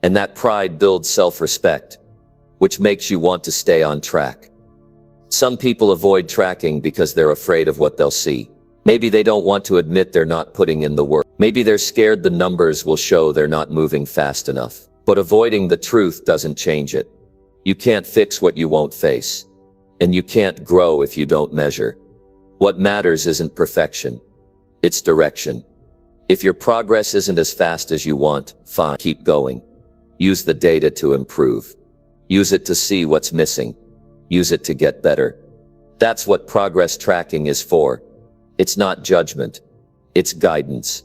And that pride builds self-respect, which makes you want to stay on track. Some people avoid tracking because they're afraid of what they'll see. Maybe they don't want to admit they're not putting in the work. Maybe they're scared the numbers will show they're not moving fast enough. But avoiding the truth doesn't change it. You can't fix what you won't face. And you can't grow if you don't measure. What matters isn't perfection. It's direction. If your progress isn't as fast as you want, fine, keep going. Use the data to improve. Use it to see what's missing. Use it to get better. That's what progress tracking is for. It's not judgment. It's guidance.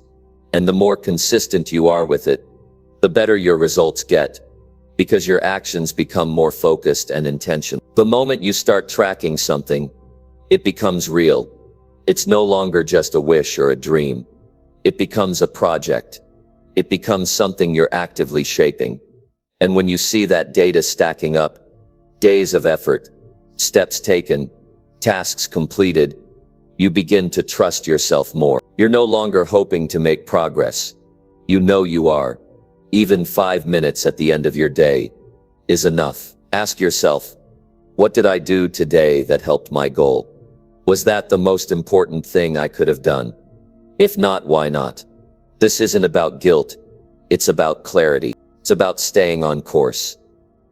And the more consistent you are with it, the better your results get, because your actions become more focused and intentional. The moment you start tracking something, it becomes real. It's no longer just a wish or a dream. It becomes a project. It becomes something you're actively shaping. And when you see that data stacking up, days of effort, steps taken, tasks completed, you begin to trust yourself more. You're no longer hoping to make progress. You know you are. Even 5 minutes at the end of your day is enough. Ask yourself, what did I do today that helped my goal? Was that the most important thing I could have done? If not, why not? This isn't about guilt. It's about clarity. It's about staying on course.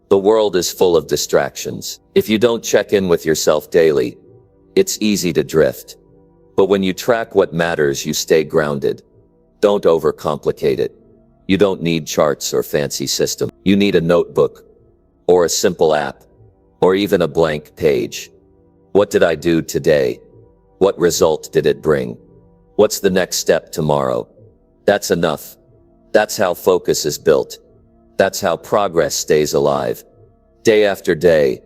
The world is full of distractions. If you don't check in with yourself daily, it's easy to drift. But when you track what matters, you stay grounded. Don't overcomplicate it. You don't need charts or fancy system. You need a notebook, or a simple app, or even a blank page. What did I do today? What result did it bring? What's the next step tomorrow? That's enough. That's how focus is built. That's how progress stays alive. Day after day.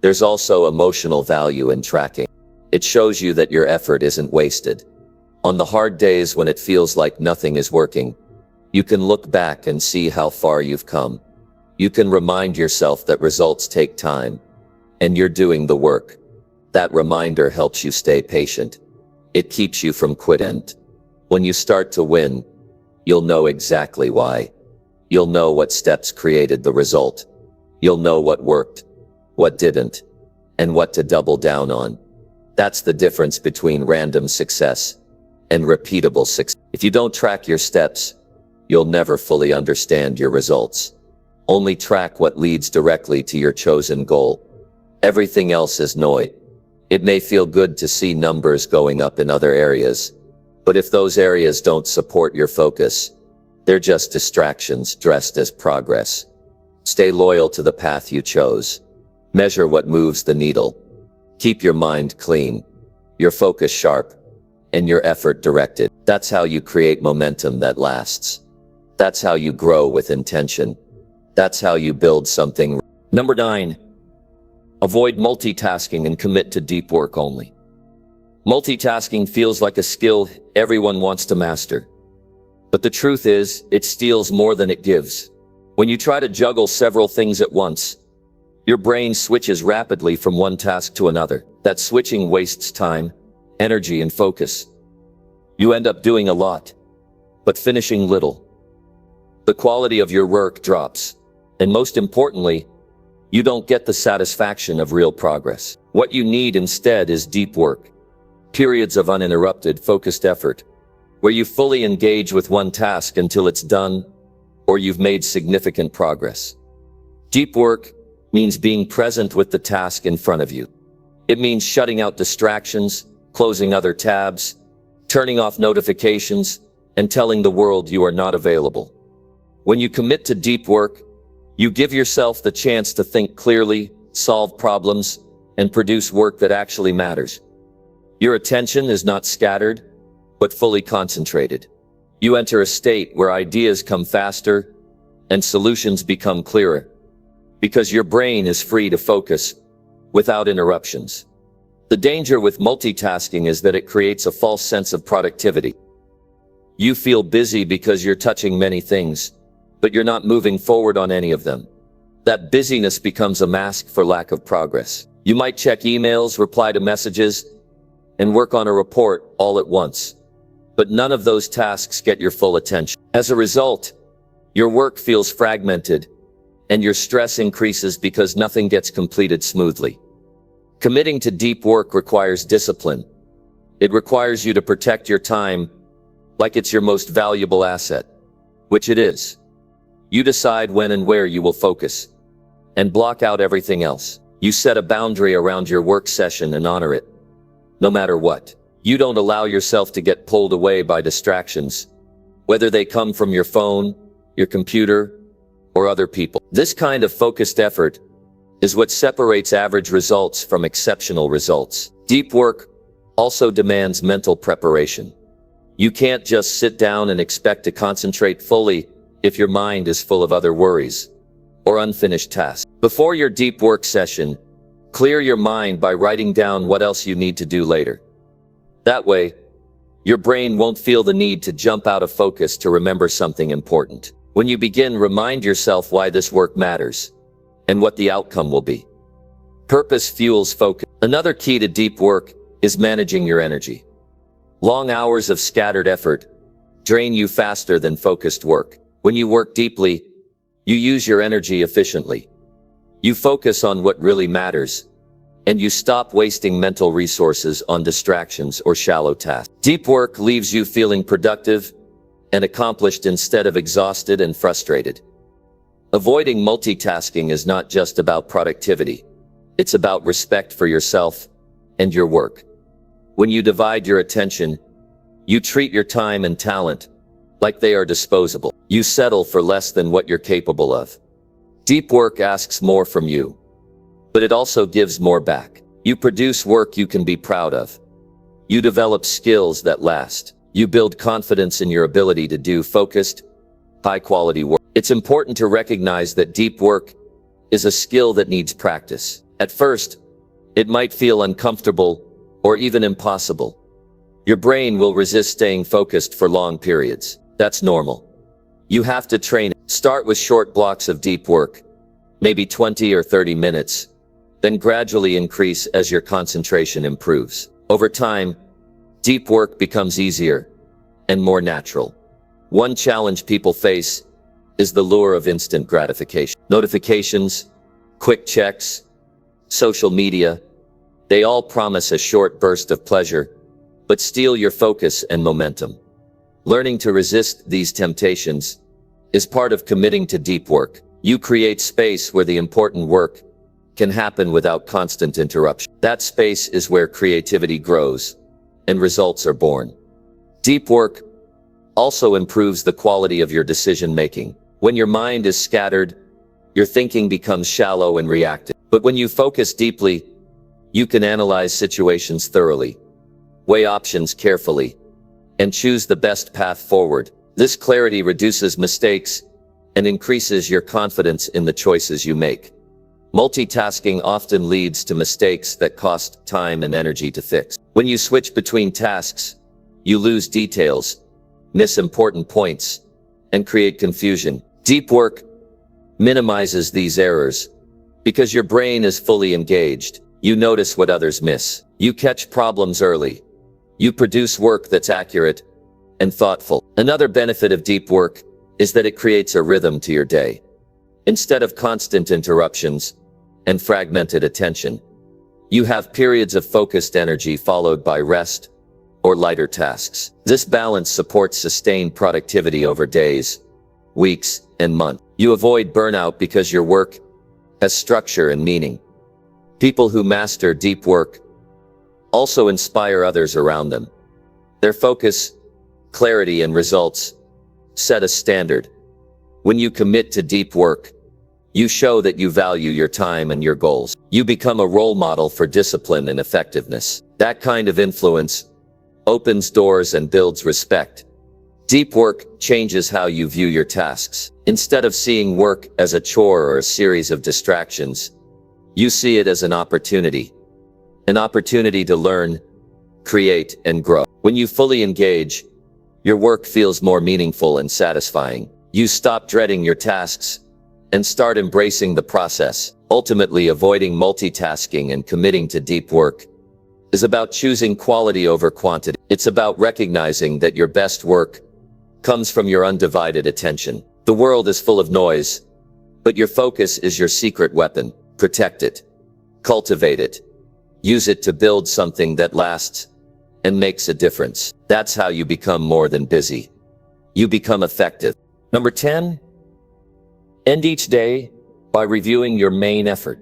There's also emotional value in tracking. It shows you that your effort isn't wasted. On the hard days when it feels like nothing is working, you can look back and see how far you've come. You can remind yourself that results take time, and you're doing the work. That reminder helps you stay patient. It keeps you from quitting. When you start to win, you'll know exactly why. You'll know what steps created the result. You'll know what worked, what didn't, and what to double down on. That's the difference between random success and repeatable success. If you don't track your steps, you'll never fully understand your results. Only track what leads directly to your chosen goal. Everything else is noise. It may feel good to see numbers going up in other areas, but if those areas don't support your focus, they're just distractions dressed as progress. Stay loyal to the path you chose. Measure what moves the needle. Keep your mind clean, your focus sharp, and your effort directed. That's how you create momentum that lasts. That's how you grow with intention. That's how you build something. Number 9. Avoid multitasking and commit to deep work only. Multitasking feels like a skill everyone wants to master. But the truth is, it steals more than it gives. When you try to juggle several things at once, your brain switches rapidly from one task to another. That switching wastes time, energy, and focus. You end up doing a lot, but finishing little. The quality of your work drops. And most importantly, you don't get the satisfaction of real progress. What you need instead is deep work. Periods of uninterrupted, focused effort, where you fully engage with one task until it's done, or you've made significant progress. Deep work means being present with the task in front of you. It means shutting out distractions, closing other tabs, turning off notifications, and telling the world you are not available. When you commit to deep work, you give yourself the chance to think clearly, solve problems, and produce work that actually matters. Your attention is not scattered, but fully concentrated. You enter a state where ideas come faster and solutions become clearer, because your brain is free to focus without interruptions. The danger with multitasking is that it creates a false sense of productivity. You feel busy because you're touching many things, but you're not moving forward on any of them. That busyness becomes a mask for lack of progress. You might check emails, reply to messages, and work on a report all at once. But none of those tasks get your full attention. As a result, your work feels fragmented, and your stress increases because nothing gets completed smoothly. Committing to deep work requires discipline. It requires you to protect your time like it's your most valuable asset, which it is. You decide when and where you will focus, and block out everything else. You set a boundary around your work session and honor it, no matter what. You don't allow yourself to get pulled away by distractions, whether they come from your phone, your computer, or other people. This kind of focused effort is what separates average results from exceptional results. Deep work also demands mental preparation. You can't just sit down and expect to concentrate fully if your mind is full of other worries or unfinished tasks. Before your deep work session, clear your mind by writing down what else you need to do later. That way, your brain won't feel the need to jump out of focus to remember something important. When you begin, remind yourself why this work matters and what the outcome will be. Purpose fuels focus. Another key to deep work is managing your energy. Long hours of scattered effort drain you faster than focused work. When you work deeply, you use your energy efficiently. You focus on what really matters, and you stop wasting mental resources on distractions or shallow tasks. Deep work leaves you feeling productive and accomplished instead of exhausted and frustrated. Avoiding multitasking is not just about productivity. It's about respect for yourself and your work. When you divide your attention, you treat your time and talent like they are disposable. You settle for less than what you're capable of. Deep work asks more from you, but it also gives more back. You produce work you can be proud of. You develop skills that last. You build confidence in your ability to do focused, high-quality work. It's important to recognize that deep work is a skill that needs practice. At first, it might feel uncomfortable or even impossible. Your brain will resist staying focused for long periods. That's normal. You have to train it. Start with short blocks of deep work, maybe 20 or 30 minutes, then gradually increase as your concentration improves. Over time, deep work becomes easier and more natural. One challenge people face is the lure of instant gratification. Notifications, quick checks, social media, they all promise a short burst of pleasure, but steal your focus and momentum. Learning to resist these temptations is part of committing to deep work. You create space where the important work can happen without constant interruption. That space is where creativity grows and results are born. Deep work also improves the quality of your decision-making. When your mind is scattered, your thinking becomes shallow and reactive. But when you focus deeply, you can analyze situations thoroughly, weigh options carefully, and choose the best path forward. This clarity reduces mistakes and increases your confidence in the choices you make. Multitasking often leads to mistakes that cost time and energy to fix. When you switch between tasks, you lose details, miss important points, and create confusion. Deep work minimizes these errors because your brain is fully engaged. You notice what others miss. You catch problems early. You produce work that's accurate and thoughtful. Another benefit of deep work is that it creates a rhythm to your day. Instead of constant interruptions and fragmented attention, you have periods of focused energy followed by rest or lighter tasks. This balance supports sustained productivity over days, weeks, and months. You avoid burnout because your work has structure and meaning. People who master deep work also inspire others around them. Their focus, clarity, and results set a standard. When you commit to deep work, you show that you value your time and your goals. You become a role model for discipline and effectiveness. That kind of influence opens doors and builds respect. Deep work changes how you view your tasks. Instead of seeing work as a chore or a series of distractions, you see it as an opportunity to learn, create, and grow. When you fully engage, your work feels more meaningful and satisfying. You stop dreading your tasks and start embracing the process. Ultimately, avoiding multitasking and committing to deep work is about choosing quality over quantity. It's about recognizing that your best work comes from your undivided attention. The world is full of noise, but your focus is your secret weapon. Protect it, cultivate it, use it to build something that lasts and makes a difference. That's how you become more than busy. You become effective. Number 10, end each day by reviewing your main effort.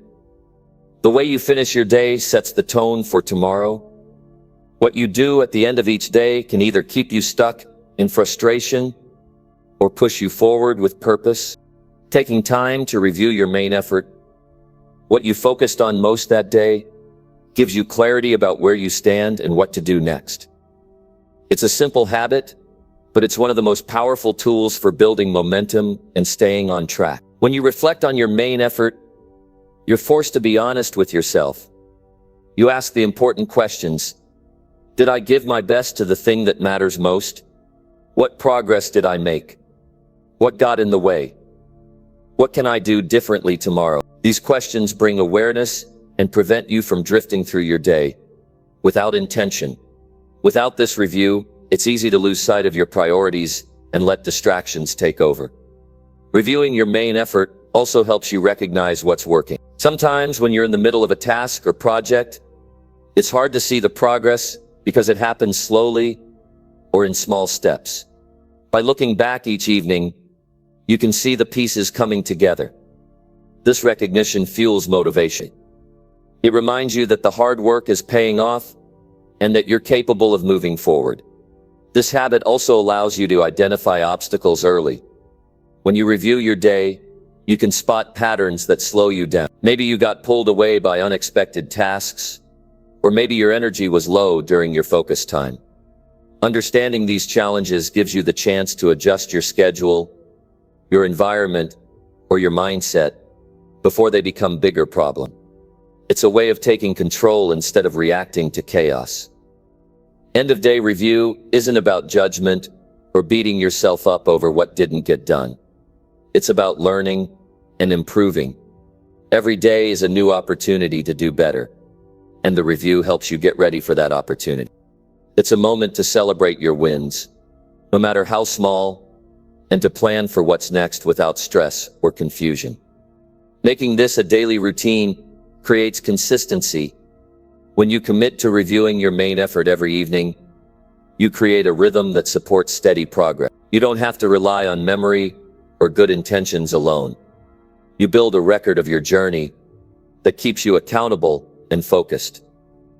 The way you finish your day sets the tone for tomorrow. What you do at the end of each day can either keep you stuck in frustration or push you forward with purpose. Taking time to review your main effort, what you focused on most that day, gives you clarity about where you stand and what to do next. It's a simple habit, but it's one of the most powerful tools for building momentum and staying on track. When you reflect on your main effort, you're forced to be honest with yourself. You ask the important questions. Did I give my best to the thing that matters most? What progress did I make? What got in the way? What can I do differently tomorrow? These questions bring awareness and prevent you from drifting through your day without intention. Without this review, it's easy to lose sight of your priorities and let distractions take over. Reviewing your main effort also helps you recognize what's working. Sometimes when you're in the middle of a task or project, it's hard to see the progress because it happens slowly or in small steps. By looking back each evening, you can see the pieces coming together. This recognition fuels motivation. It reminds you that the hard work is paying off and that you're capable of moving forward. This habit also allows you to identify obstacles early. When you review your day, you can spot patterns that slow you down. Maybe you got pulled away by unexpected tasks, or maybe your energy was low during your focus time. Understanding these challenges gives you the chance to adjust your schedule, your environment, or your mindset before they become bigger problems. It's a way of taking control instead of reacting to chaos. End-of-day review isn't about judgment or beating yourself up over what didn't get done. It's about learning and improving. Every day is a new opportunity to do better, and the review helps you get ready for that opportunity. It's a moment to celebrate your wins, no matter how small, and to plan for what's next without stress or confusion. Making this a daily routine creates consistency. When you commit to reviewing your main effort every evening, you create a rhythm that supports steady progress. You don't have to rely on memory or good intentions alone. You build a record of your journey that keeps you accountable and focused.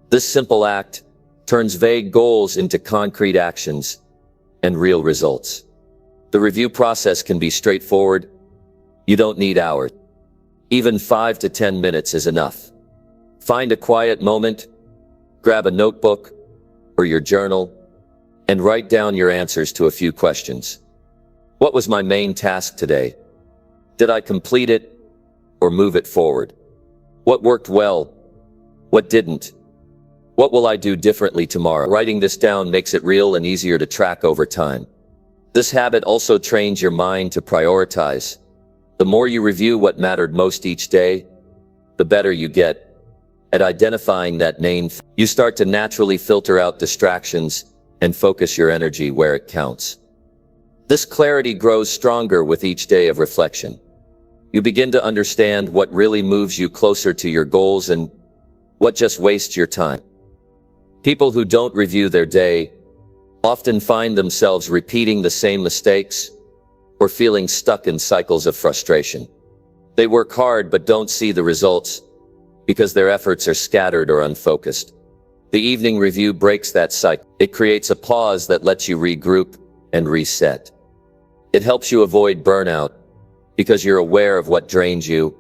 This simple act turns vague goals into concrete actions and real results. The review process can be straightforward. You don't need hours. Even 5 to 10 minutes is enough. Find a quiet moment, grab a notebook or your journal, and write down your answers to a few questions. What was my main task today? Did I complete it or move it forward? What worked well? What didn't? What will I do differently tomorrow? Writing this down makes it real and easier to track over time. This habit also trains your mind to prioritize. The more you review what mattered most each day, the better you get at identifying that main. You start to naturally filter out distractions and focus your energy where it counts. This clarity grows stronger with each day of reflection. You begin to understand what really moves you closer to your goals and what just wastes your time. People who don't review their day often find themselves repeating the same mistakes or feeling stuck in cycles of frustration. They work hard but don't see the results because their efforts are scattered or unfocused. The evening review breaks that cycle. It creates a pause that lets you regroup and reset. It helps you avoid burnout because you're aware of what drains you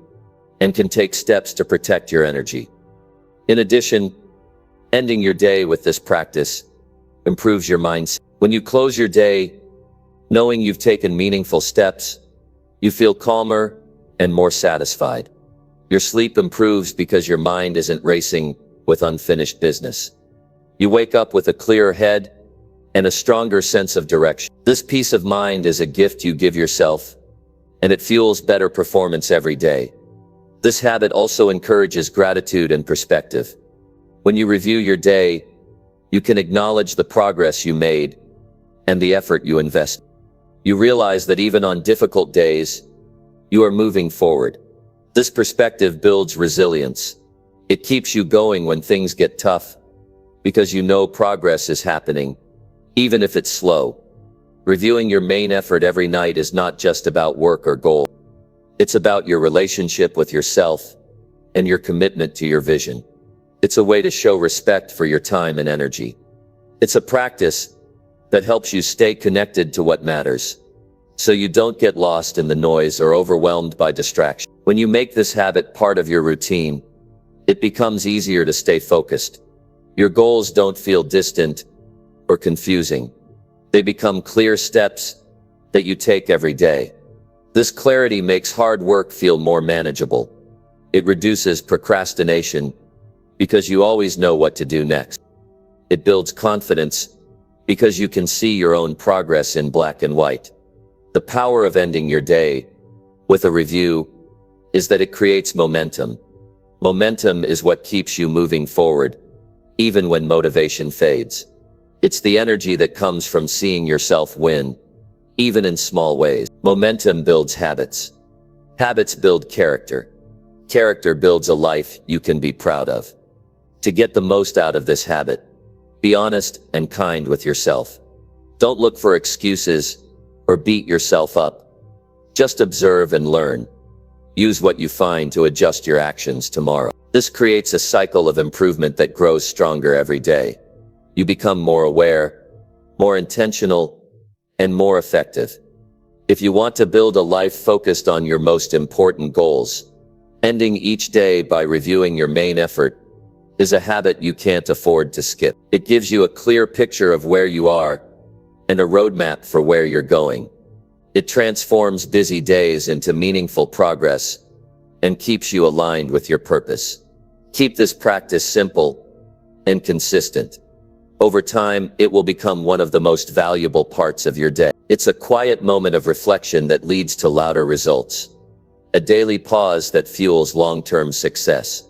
and can take steps to protect your energy. In addition, ending your day with this practice improves your mindset. When you close your day, knowing you've taken meaningful steps, you feel calmer and more satisfied. Your sleep improves because your mind isn't racing with unfinished business. You wake up with a clearer head and a stronger sense of direction. This peace of mind is a gift you give yourself, and it fuels better performance every day. This habit also encourages gratitude and perspective. When you review your day, you can acknowledge the progress you made and the effort you invested. You realize that even on difficult days, you are moving forward. This perspective builds resilience. It keeps you going when things get tough because you know progress is happening, even if it's slow. Reviewing your main effort every night is not just about work or goal. It's about your relationship with yourself and your commitment to your vision. It's a way to show respect for your time and energy. It's a practice that helps you stay connected to what matters, so you don't get lost in the noise or overwhelmed by distraction. When you make this habit part of your routine, it becomes easier to stay focused. Your goals don't feel distant or confusing. They become clear steps that you take every day. This clarity makes hard work feel more manageable. It reduces procrastination because you always know what to do next. It builds confidence because you can see your own progress in black and white. The power of ending your day with a review is that it creates momentum. Momentum is what keeps you moving forward, even when motivation fades. It's the energy that comes from seeing yourself win, even in small ways. Momentum builds habits. Habits build character. Character builds a life you can be proud of. To get the most out of this habit, be honest and kind with yourself. Don't look for excuses or beat yourself up. Just observe and learn. Use what you find to adjust your actions tomorrow. This creates a cycle of improvement that grows stronger every day. You become more aware, more intentional, and more effective. If you want to build a life focused on your most important goals, ending each day by reviewing your main effort is a habit you can't afford to skip. It gives you a clear picture of where you are and a roadmap for where you're going. It transforms busy days into meaningful progress and keeps you aligned with your purpose. Keep this practice simple and consistent. Over time, it will become one of the most valuable parts of your day. It's a quiet moment of reflection that leads to louder results. A daily pause that fuels long-term success.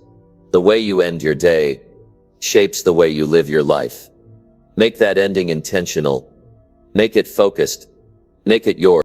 The way you end your day shapes the way you live your life. Make that ending intentional. Make it focused. Make it yours.